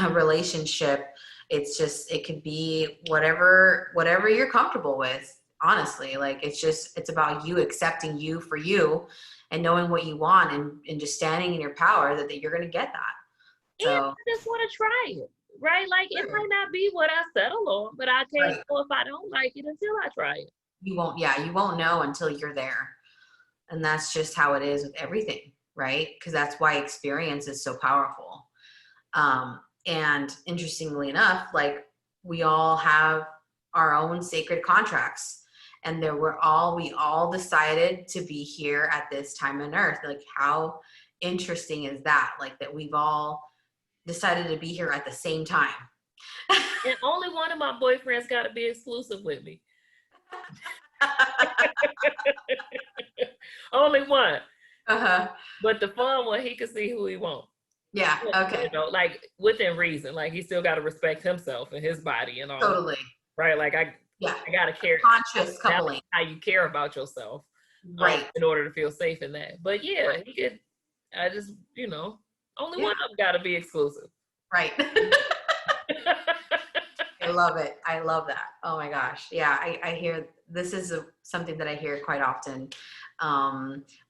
relationship. It's just, it could be whatever you're comfortable with, honestly. Like it's about you accepting you for you and knowing what you want and just standing in your power that you're going to get that. So and I just want to try it, right? Like it might not be what I settle on, but I can't know if I don't like it until I try it. You won't know until you're there. And that's just how it is with everything, right? Because that's why experience is so powerful. And interestingly enough, like we all have our own sacred contracts. and we all decided to be here at this time on earth. Like, how interesting is that? Like, that we've all decided to be here at the same time. And only one of my boyfriends got to be exclusive with me. Only one. Uh-huh. But the fun one, he can see who he wants. Yeah. Okay. You know, like within reason. Like he still got to respect himself and his body and all. Totally. Right. Like I gotta care. Conscious coupling. How you care about yourself. Right. In order to feel safe in that. But yeah, right. He could. I just, you know, only one of them got to be exclusive. Right. I love it. I love that. Oh my gosh. Yeah. I hear this is something that I hear quite often.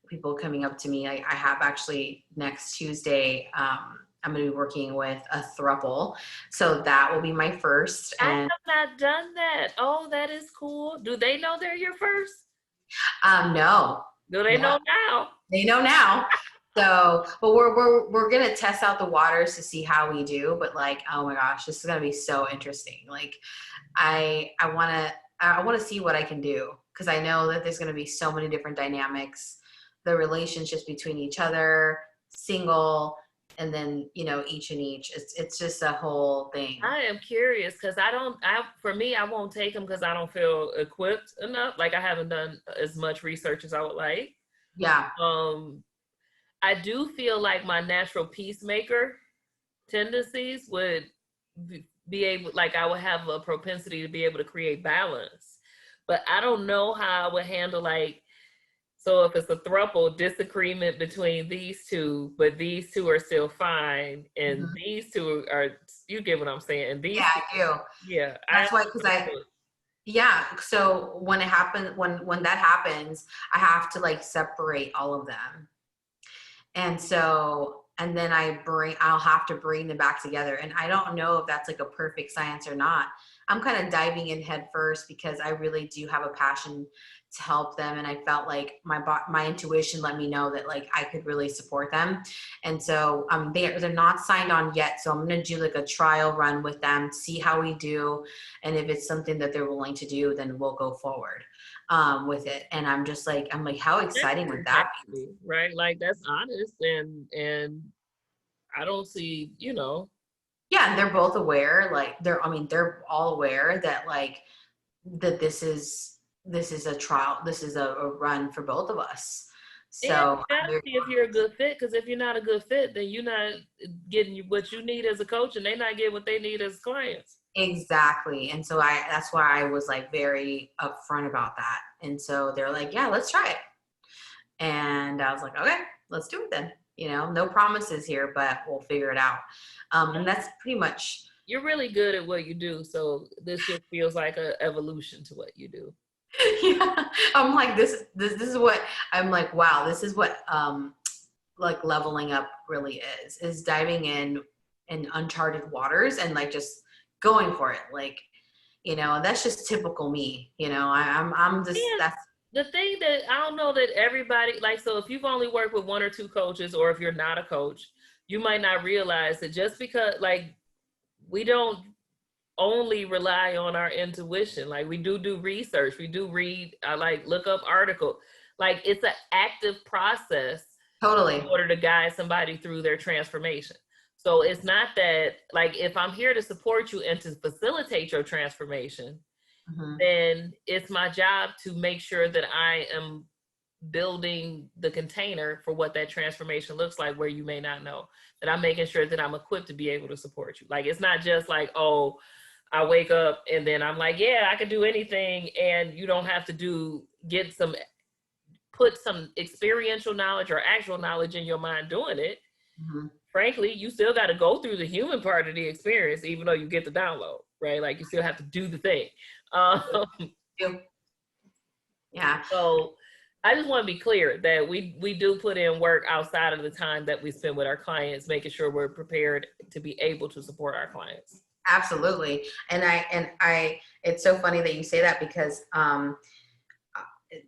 People coming up to me. I have actually next Tuesday, I'm going to be working with a throuple. So that will be my first. I have not done that. Oh, that is cool. Do they know they're your first? No. Do they know now? They know now. So, but we're going to test out the waters to see how we do. But like, oh my gosh, this is going to be so interesting. Like I want to see what I can do, because I know that there's going to be so many different dynamics, the relationships between each other, single, and then, you know, each and each. It's just a whole thing. I am curious because for me, I won't take them because I don't feel equipped enough. Like I haven't done as much research as I would like. Yeah. I do feel like my natural peacemaker tendencies would be able, like I would have a propensity to be able to create balance, but I don't know how I would handle like, so if it's a throuple, disagreement between these two, but these two are still fine, and these two are, you get what I'm saying? And these I do. Yeah. That's why, so when it happens, when that happens, I have to like separate all of them. And so, and then I'll have to bring them back together. And I don't know if that's like a perfect science or not. I'm kind of diving in head first because I really do have a passion to help them. And I felt like my intuition let me know that like I could really support them. And so they're not signed on yet. So I'm going to do like a trial run with them, see how we do. And if it's something that they're willing to do, then we'll go forward with it. And I'm like, how exciting would that be? Right. Like that's honest. And I don't see, you know. Yeah. And they're both aware, like they're all aware that like, that this is a trial. This is a run for both of us. So you gotta see if you're a good fit. Because if you're not a good fit, then you're not getting what you need as a coach, and they're not getting what they need as clients. Exactly. And so that's why I was like very upfront about that. And so they're like, yeah, let's try it. And I was like, okay, let's do it then. You know, no promises here, but we'll figure it out. And that's pretty much. You're really good at what you do. So this just feels like an evolution to what you do. Yeah. I'm like, this is what I'm like, wow, this is what like leveling up really is diving in uncharted waters and like just going for it. Like, you know, that's just typical me, you know. I'm just that's the thing that I don't know that everybody, like, so if you've only worked with one or two coaches, or if you're not a coach, you might not realize that just because like we don't only rely on our intuition. Like we do research, we do read, I like look up articles. Like it's an active process. Totally. In order to guide somebody through their transformation. So it's not that like, if I'm here to support you and to facilitate your transformation, then it's my job to make sure that I am building the container for what that transformation looks like, where you may not know, that I'm making sure that I'm equipped to be able to support you. Like, it's not just like, oh, I wake up and then I'm like, yeah, I can do anything. And you don't have to put some experiential knowledge or actual knowledge in your mind doing it. Frankly, you still got to go through the human part of the experience, even though you get the download, right? Like you still have to do the thing. Yeah. So I just want to be clear that we do put in work outside of the time that we spend with our clients, making sure we're prepared to be able to support our clients. Absolutely. And I it's so funny that you say that, because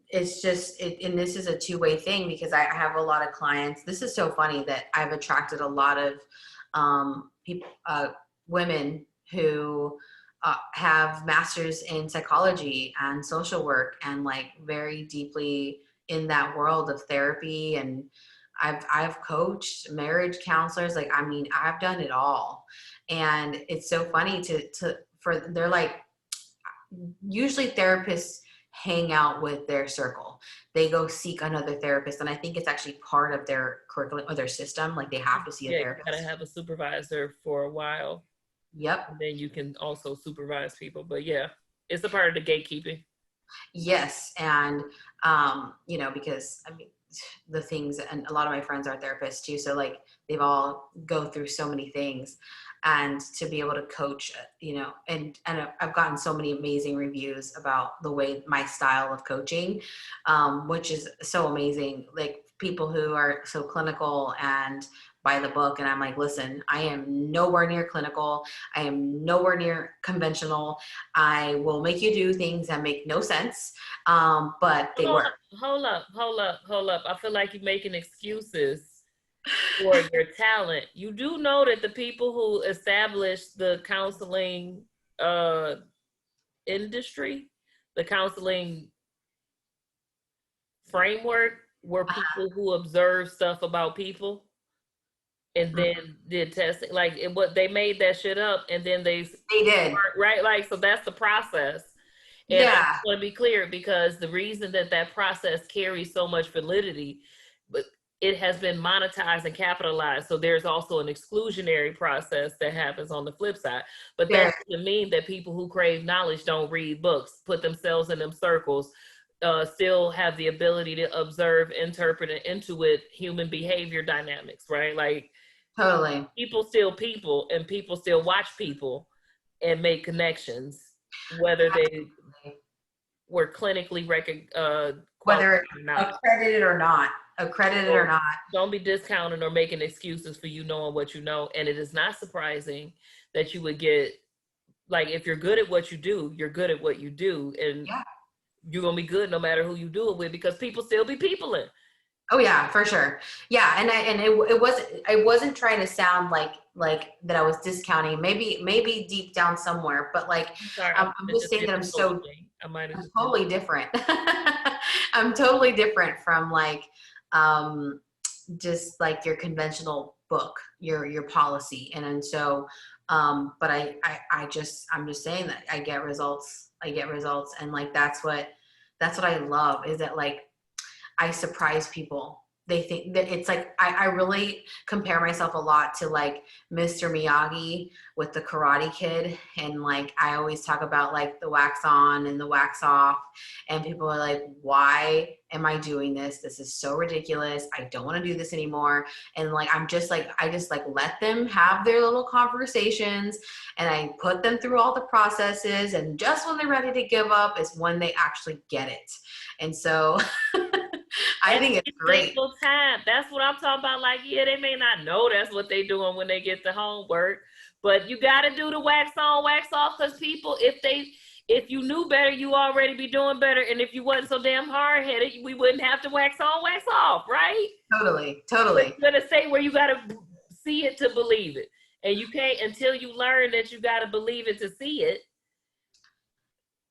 it's just and this is a two-way thing, because I have a lot of clients. This is so funny that I've attracted a lot of people, women who have masters in psychology and social work and like very deeply in that world of therapy. And I've coached marriage counselors. Like, I mean, I've done it all. And it's so funny they're like, usually therapists hang out with their circle. They go seek another therapist. And I think it's actually part of their curriculum or their system. Like, they have to see a Yeah, you therapist. gotta have a supervisor for a while. Yep. And then you can also supervise people. But yeah, it's a part of the gatekeeping. Yes. And, because I mean, the things, and a lot of my friends are therapists too. So like, they've all go through so many things, and to be able to coach, and I've gotten so many amazing reviews about the way my style of coaching, which is so amazing. Like, people who are so clinical and by the book. And I'm like, listen, I am nowhere near clinical. I am nowhere near conventional. I will make you do things that make no sense. But they work. Hold up. I feel like you're making excuses for your talent. You do know that the people who established the counseling industry, the counseling framework, were people who observed stuff about people and then did testing. Like, what they made that shit up, and then they did, right. Like, so that's the process. And I just want to be clear, because the reason that process carries so much validity, but it has been monetized and capitalized. So there's also an exclusionary process that happens on the flip side. But that doesn't mean that people who crave knowledge don't read books, put themselves in them circles, still have the ability to observe, interpret, and intuit human behavior dynamics, right? Like, totally. People still watch people and make connections, whether they were clinically whether accredited or not. Don't be discounting or making excuses for you knowing what you know. And it is not surprising that you would get, like, if you're good at what you do, you're good at what you do, and you're gonna be good no matter who you do it with, because people still be peopling. Oh yeah, for sure. Yeah, and it wasn't trying to sound like that I was discounting. Maybe deep down somewhere, but like, I'm just saying that I'm totally different. I'm totally different from like, just like your conventional book, your policy, and so, but I'm just saying that I get results, and like that's what I love, is that like, I surprise people. They think that it's like, I really compare myself a lot to like Mr. Miyagi with the Karate Kid. And like, I always talk about like the wax on and the wax off. And people are like, why am I doing this? This is so ridiculous. I don't want to do this anymore. And like, I just let them have their little conversations, and I put them through all the processes. And just when they're ready to give up is when they actually get it. And so I think it's great. Time. That's what I'm talking about. Like, yeah, they may not know that's what they're doing when they get the homework, but you got to do the wax on, wax off, because people, if you knew better, you already be doing better. And if you wasn't so damn hard-headed, we wouldn't have to wax on, wax off, right? Totally. But you're gonna say where you got to see it to believe it, and you can't until you learn that you got to believe it to see it.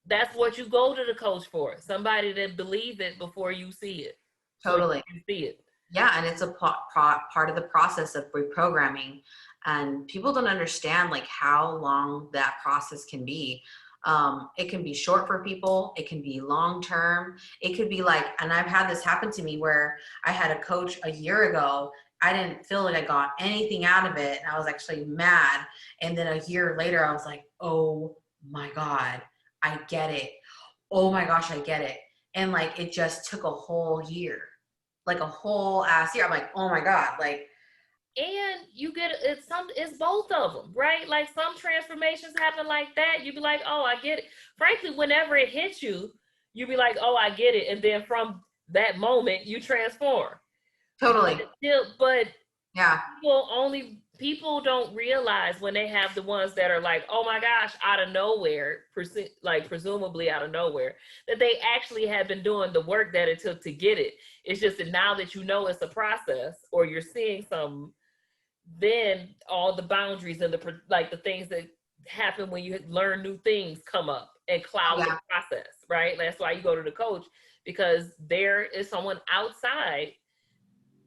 That's what you go to the coach for. Somebody that believes it before you see it. Totally. You see it. Yeah, and it's a part of the process of reprogramming, and people don't understand like how long that process can be. It can be short for people. It can be long term. It could be like, and I've had this happen to me where I had a coach a year ago. I didn't feel like I got anything out of it, and I was actually mad. And then a year later, I was like, oh my God, I get it. Oh my gosh, I get it. And like, it just took a whole year, like a whole ass year. I'm like, oh my God, like. And you get it's both of them, right? Like, some transformations happen like that. You be like, oh, I get it. Frankly, whenever it hits you, you be like, oh, I get it. And then from that moment, you transform. Totally. But yeah, people don't realize when they have the ones that are like, oh my gosh, out of nowhere, presumably out of nowhere, that they actually have been doing the work that it took to get it. It's just that now that you know it's a process, or you're seeing some, then all the boundaries and the things that happen when you learn new things come up and cloud the Yeah, process, right? That's why you go to the coach, because there is someone outside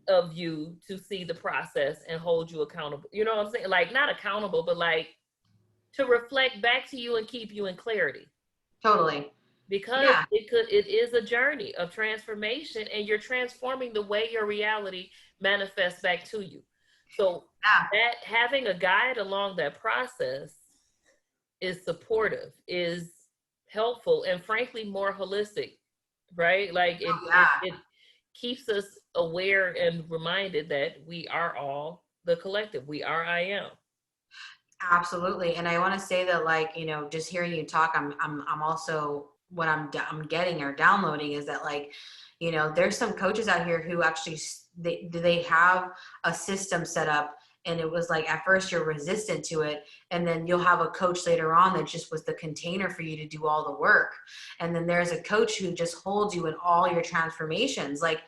of you to see the process and hold you accountable. You know what I'm saying? Like, not accountable, but like to reflect back to you and keep you in clarity, totally. because Yeah, it is a journey of transformation, and you're transforming the way your reality manifests back to you. So yeah. that having a guide along that process is supportive, is helpful, and frankly more holistic, right? Like Oh, yeah. it keeps us aware and reminded that we are all the collective. We are I am. Absolutely. And I want to say that, like, just hearing you talk, I'm also, what I'm getting or downloading is that, like, there's some coaches out here who actually, they have a system set up, and it was like, at first you're resistant to it, and then you'll have a coach later on that just was the container for you to do all the work. And then there's a coach who just holds you in all your transformations. Like,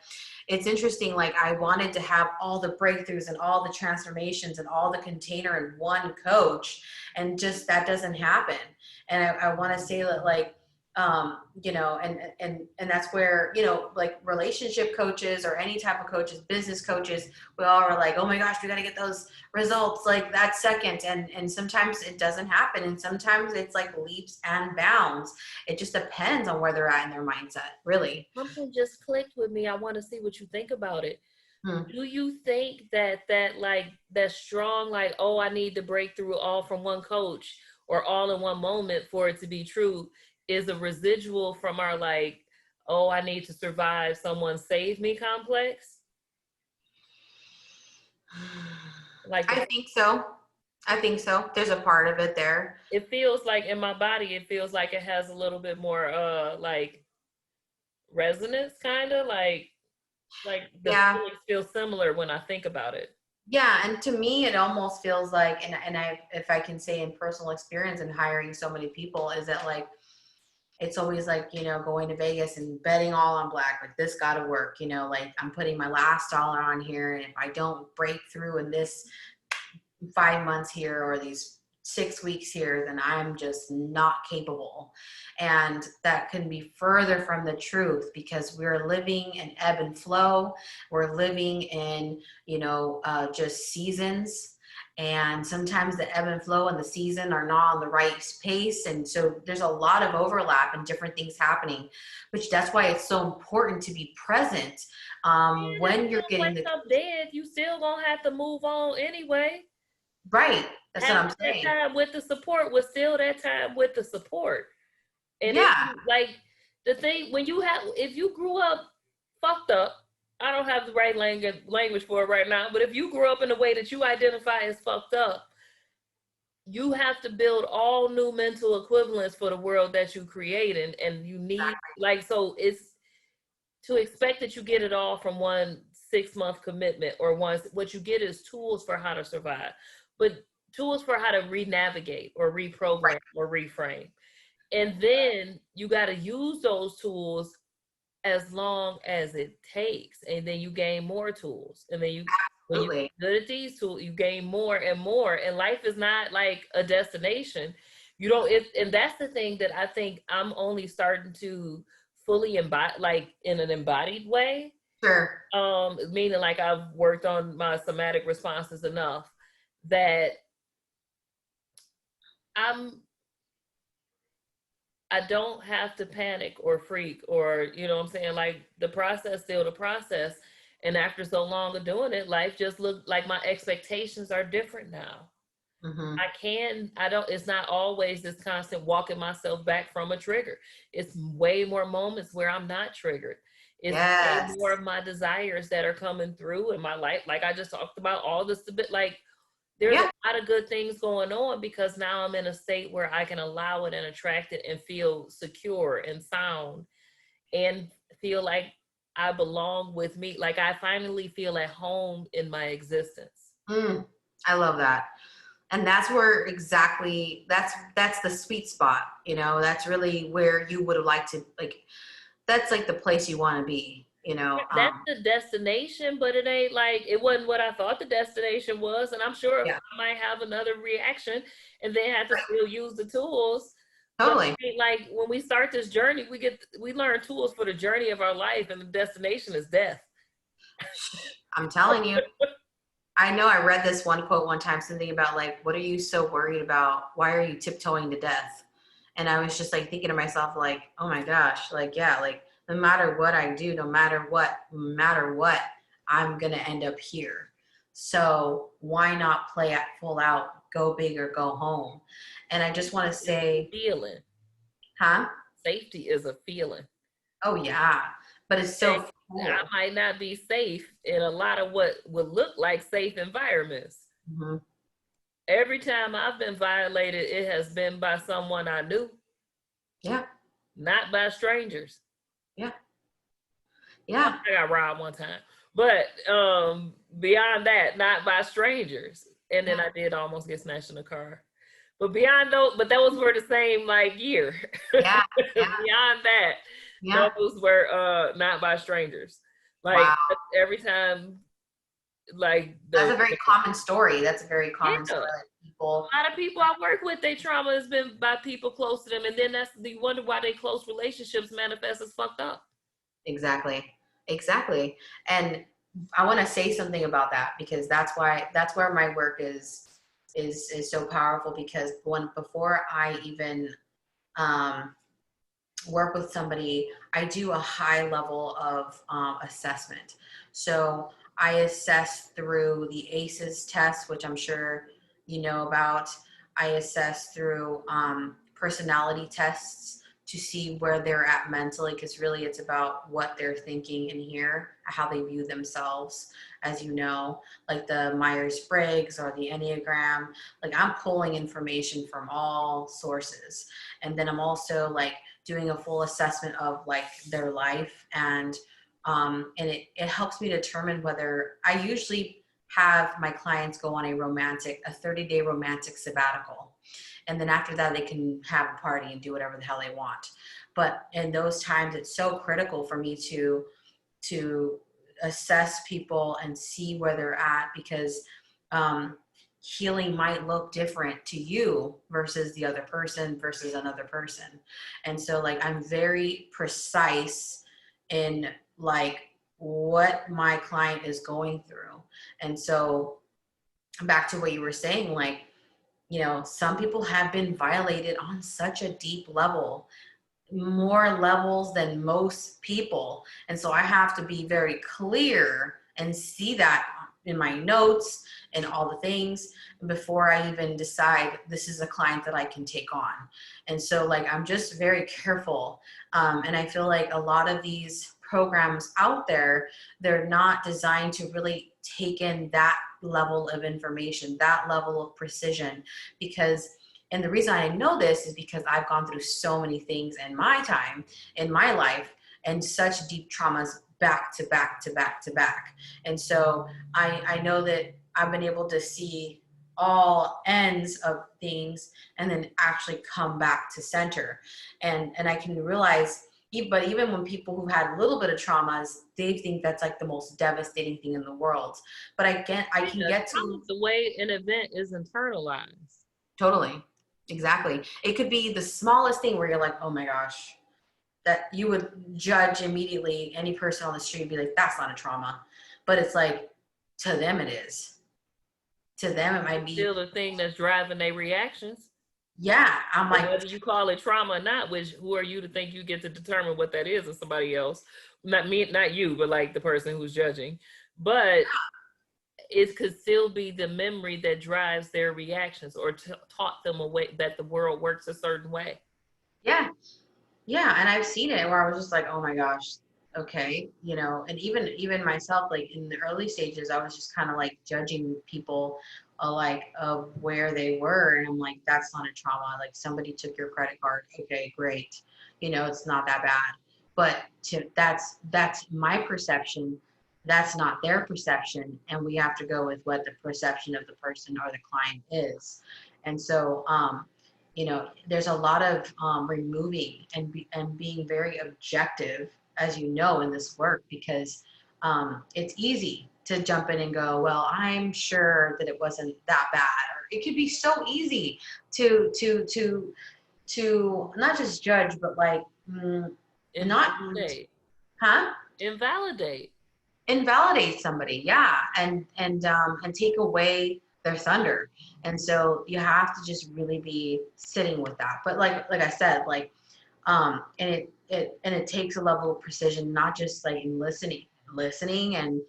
it's interesting. Like, I wanted to have all the breakthroughs and all the transformations and all the container in one coach, and just that doesn't happen. And I want to say that, like, and that's where, like, relationship coaches or any type of coaches, business coaches, we all are like, oh my gosh, we got to get those results like that second. And sometimes it doesn't happen. And sometimes it's like leaps and bounds. It just depends on where they're at in their mindset, really. Something just clicked with me. I want to see what you think about it. Hmm. Do you think that like that strong, like, oh, I need to break through all from one coach or all in one moment for it to be true, is a residual from our, like, oh, I need to survive, someone save me complex? Like I think so. I think so. There's a part of it there. it feels like in my body, it feels like it has a little bit more like resonance, kind of like the Yeah. feelings feel similar when I think about it. Yeah. And to me, it almost feels like, and if I can say in personal experience and hiring so many people, is that, like, it's always like, going to Vegas and betting all on black, like, this got to work, like, I'm putting my last dollar on here. And if I don't break through in this 5 months here or these 6 weeks here, then I'm just not capable. And that can be further from the truth, because we're living in ebb and flow. We're living in, just seasons. And sometimes the ebb and flow and the season are not on the right pace. And so there's a lot of overlap and different things happening, which that's why it's so important to be present And if when you you're don't getting wake the up dead, you still gonna have to move on anyway. right. That's what Having I'm that saying. time with the support was still that time with the support. And if Yeah. you like the thing, when you have, if you grew up fucked up, I don't have the right language for it right now, but if you grew up in a way that you identify as fucked up, you have to build all new mental equivalents for the world that you create, and you need, like, so it's to expect that you get it all from one 6 month commitment, or one, what you get is tools for how to survive, but tools for how to re-navigate or reprogram or reframe. And then you got to use those tools as long as it takes, and then you gain more tools, and then you, when you Absolutely. get good at these tools, you gain more and more. And life is not like a destination. You don't it, and that's the thing that I think I'm only starting to fully embody, like in an embodied way, Sure. meaning like I've worked on my somatic responses enough that I'm I don't have to panic or freak, or, you know what I'm saying? Like, the process still the process. And after so long of doing it, life just looked like my expectations are different now. Hmm. I don't, it's not always this constant walking myself back from a trigger. It's way more moments where I'm not triggered. It's way Yes. more of my desires that are coming through in my life. Like I just talked about, all this a bit, like, there's Yeah. a lot of good things going on, because now I'm in a state where I can allow it and attract it and feel secure and sound, and feel like I belong with me. Like I finally feel at home in my existence. Mm, I love that. And that's where exactly, that's the sweet spot. That's really where you would have liked to, like, that's like the place you want to be. you know. That's the destination, but it ain't like it wasn't what I thought the destination was. And I'm sure Yeah, I might have another reaction and then have to still use the tools. But totally. I mean, like when we start this journey, we learn tools for the journey of our life, and the destination is death. I'm telling you. I know I read this one quote one time, something about like, what are you so worried about? Why are you tiptoeing to death? And I was just like thinking to myself, like, oh my gosh, like, yeah, like no matter what I do, no matter what, I'm going to end up here. So why not play it full out, go big or go home? And I just want to say, Feeling. huh? Safety is a feeling. Oh yeah. But it's And so I cool. might not be safe in a lot of what would look like safe environments. Hmm. Every time I've been violated, it has been by someone I knew, Yeah. not by strangers. Yeah. Well, Yeah. I got robbed one time, but beyond that, not by strangers. And then Yeah. I did almost get snatched in a car. But beyond those, but that was for the same like year. Yeah. Yeah. Beyond that, Yeah. those were not by strangers. Like Wow. every time, like That's the a very common story. That's a very common yeah. story that people, A lot of people I work with, their trauma has been by people close to them, and then you wonder why they close relationships manifest as fucked up. exactly, exactly. And I want to say something about that because that's where my work is so powerful because when before I even um, work with somebody, I do a high level of assessment. So I assess through the ACEs test, which I'm sure you know about. I assess through personality tests to see where they're at mentally, because really it's about what they're thinking in here, how they view themselves, as you know, like the Myers-Briggs or the Enneagram. Like I'm pulling information from all sources. And then I'm also like doing a full assessment of like their life and it helps me determine whether I usually have my clients go on a 30-day romantic sabbatical. And then after that, they can have a party and do whatever the hell they want. But in those times, it's so critical for me to assess people and see where they're at because um, healing might look different to you versus the other person versus another person. And so like I'm very precise in like what my client is going through. And so back to what you were saying, like, you know, some people have been violated on such a deep level, more levels than most people. And so I have to be very clear and see that in my notes and all the things before I even decide this is a client that I can take on. And so like I'm just very careful. And I feel like a lot of these programs out there, they're not designed to really take in that level of information, that level of precision, because and the reason I know this is because I've gone through so many things in my time, in my life, and such deep traumas back to back to back to back. And so I know that I've been able to see all ends of things and then actually come back to center. And I can realize, but even when people who had a little bit of traumas, they think that's like the most devastating thing in the world. But I can get to The way an event is internalized. totally. Exactly. It could be the smallest thing where you're like, oh my gosh, that you would judge immediately any person on the street and be like, that's not a trauma. But it's like, to them it is. To them it might be, Still the thing that's driving their reactions. yeah. I'm But like, whether you call it trauma or not, which who are you to think you get to determine what that is in somebody else? Not me, not you, but like the person who's judging. But it could still be the memory that drives their reactions or taught them a way that the world works a certain way. yeah, yeah. And I've seen it where I was just like, oh my gosh, okay, you know, and even myself, like in the early stages, I was just kind of like judging people like of where they were. And I'm like, that's not a trauma. Like somebody took your credit card. Okay, great. You know, it's not that bad. But that's my perception. That's not their perception. And we have to go with what the perception of the person or the client is. And so you know, there's a lot of removing and being very objective as you know, in this work, because it's easy to jump in and go, well, I'm sure that it wasn't that bad, or it could be so easy to not just judge, but like not, Invalidate. huh? Invalidate. Invalidate somebody, yeah, and take away their thunder. And so you have to just really be sitting with that. But like I said, like and it takes a level of precision, not just like in listening and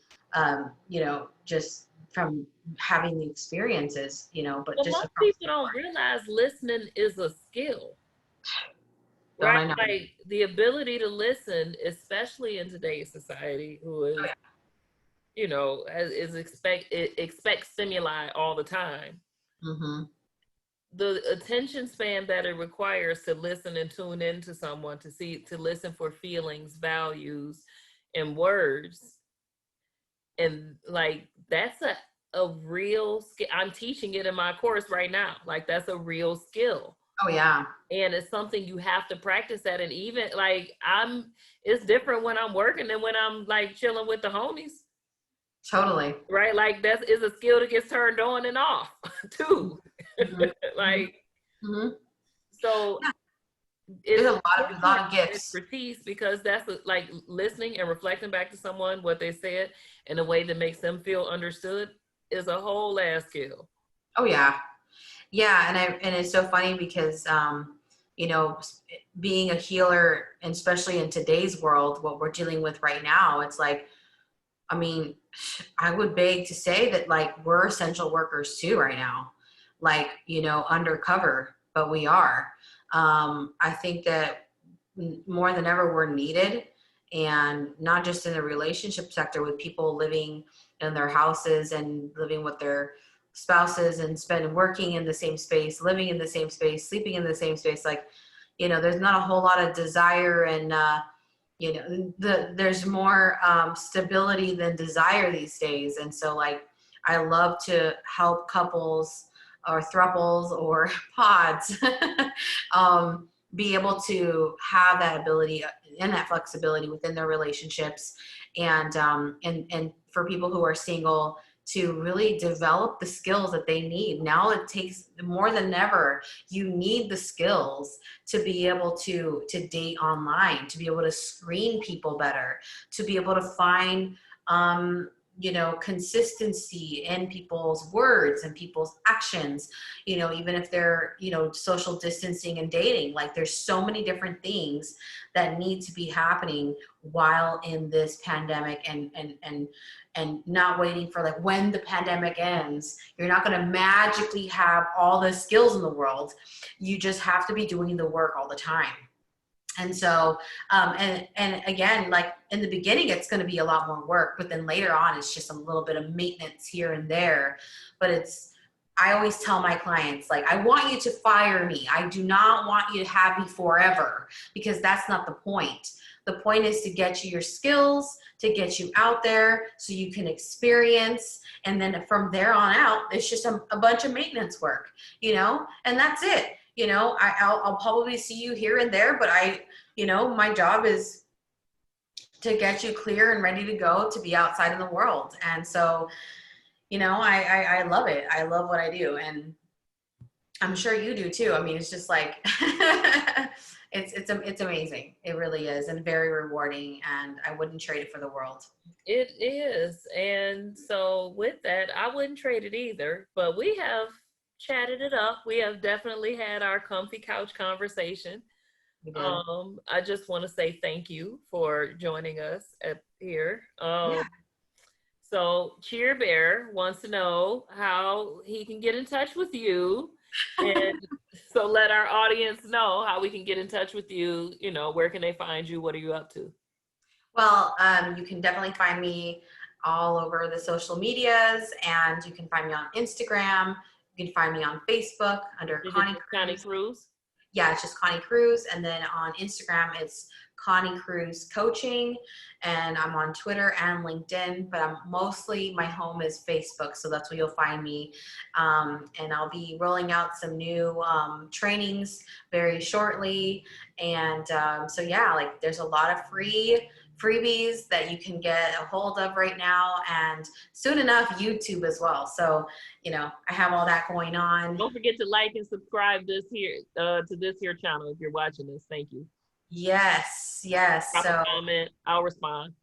just from having the experiences, but But just most across people the don't board. realize listening is a skill, Don't right? I know? Like the ability to listen, especially in today's society, who Oh is, is expects stimuli all the time. yeah. Mm-hmm. The attention span that it requires to listen and tune into someone, to listen for feelings, values, and words, and like that's a real skill. I'm teaching it in my course right now. Like that's a real skill. Oh yeah. And it's something you have to practice at. And even like it's different when I'm working than when I'm like chilling with the homies. Totally. Right? Like that is a skill that gets turned on and off too. Mm-hmm. Like, Mm-hmm. so Yeah. There's it's a lot important of gifts. expertise, because that's like listening and reflecting back to someone what they said in a way that makes them feel understood is a whole ass skill. Oh yeah. Yeah, and it's so funny because you know, being a healer, and especially in today's world, what we're dealing with right now, it's like, I mean, I would beg to say that like we're essential workers too right now, like, undercover, but we are. I think that more than ever we're needed, and not just in the relationship sector with people living in their houses and living with their spouses and spending working in the same space, living in the same space, sleeping in the same space. Like, there's not a whole lot of desire and there's more stability than desire these days. And so like I love to help couples or thruples or pods be able to have that ability and that flexibility within their relationships, and for people who are single to really develop the skills that they need. Now it takes more than ever. You need the skills to be able to date online, to be able to screen people better, to be able to find consistency in people's words and people's actions, even if they're, social distancing and dating. Like there's so many different things that need to be happening while in this pandemic, and not waiting for like when the pandemic ends. You're not going to magically have all the skills in the world. You just have to be doing the work all the time. And so, and again, like in the beginning, it's going to be a lot more work, but then later on, it's just a little bit of maintenance here and there. But I always tell my clients, like, I want you to fire me. I do not want you to have me forever, because that's not the point. The point is to get you your skills, to get you out there so you can experience. And then from there on out, it's just a bunch of maintenance work, and that's it. I'll probably see you here and there, but my job is to get you clear and ready to go to be outside in the world. And so, I love it. I love what I do. And I'm sure you do too. I mean, it's just like, it's amazing. It really is. And very rewarding. And I wouldn't trade it for the world. It is. And so with that, I wouldn't trade it either, but we have chatted it up. We have definitely had our comfy couch conversation. We did. I just want to say thank you for joining us here. Yeah. So Cheer Bear wants to know how he can get in touch with you. And so let our audience know how we can get in touch with you. Where can they find you? What are you up to? Well, you can definitely find me all over the social medias, and you can find me on Instagram. You can find me on Facebook under Is it Connie Connie Cruiz. Cruiz? Yeah, it's just Connie Cruiz. And then on Instagram, it's Connie Cruiz Coaching. And I'm on Twitter and LinkedIn, but my home is Facebook. So that's where you'll find me. And I'll be rolling out some new trainings very shortly. And so, yeah, like there's a lot of free freebies that you can get a hold of right now, and soon enough YouTube as well. So, you know, I have all that going on. Don't forget to like and subscribe this here to this here channel if you're watching this. Thank you. Yes, yes. Drop a So comment. I'll respond.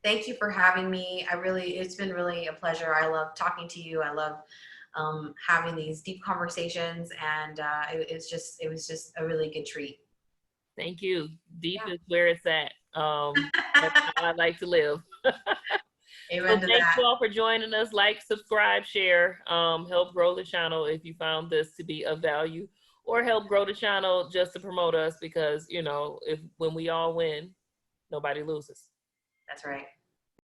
thank you for having me. It's been really a pleasure. I love talking to you. I love having these deep conversations, and it was just a really good treat. Thank you. Deep Yeah. is where it's at. That's how I like to live. So Amen to thank that. you all for joining us. Like, subscribe, share, help grow the channel if you found this to be of value, or help grow the channel just to promote us, because, you know, if when we all win, nobody loses. That's right.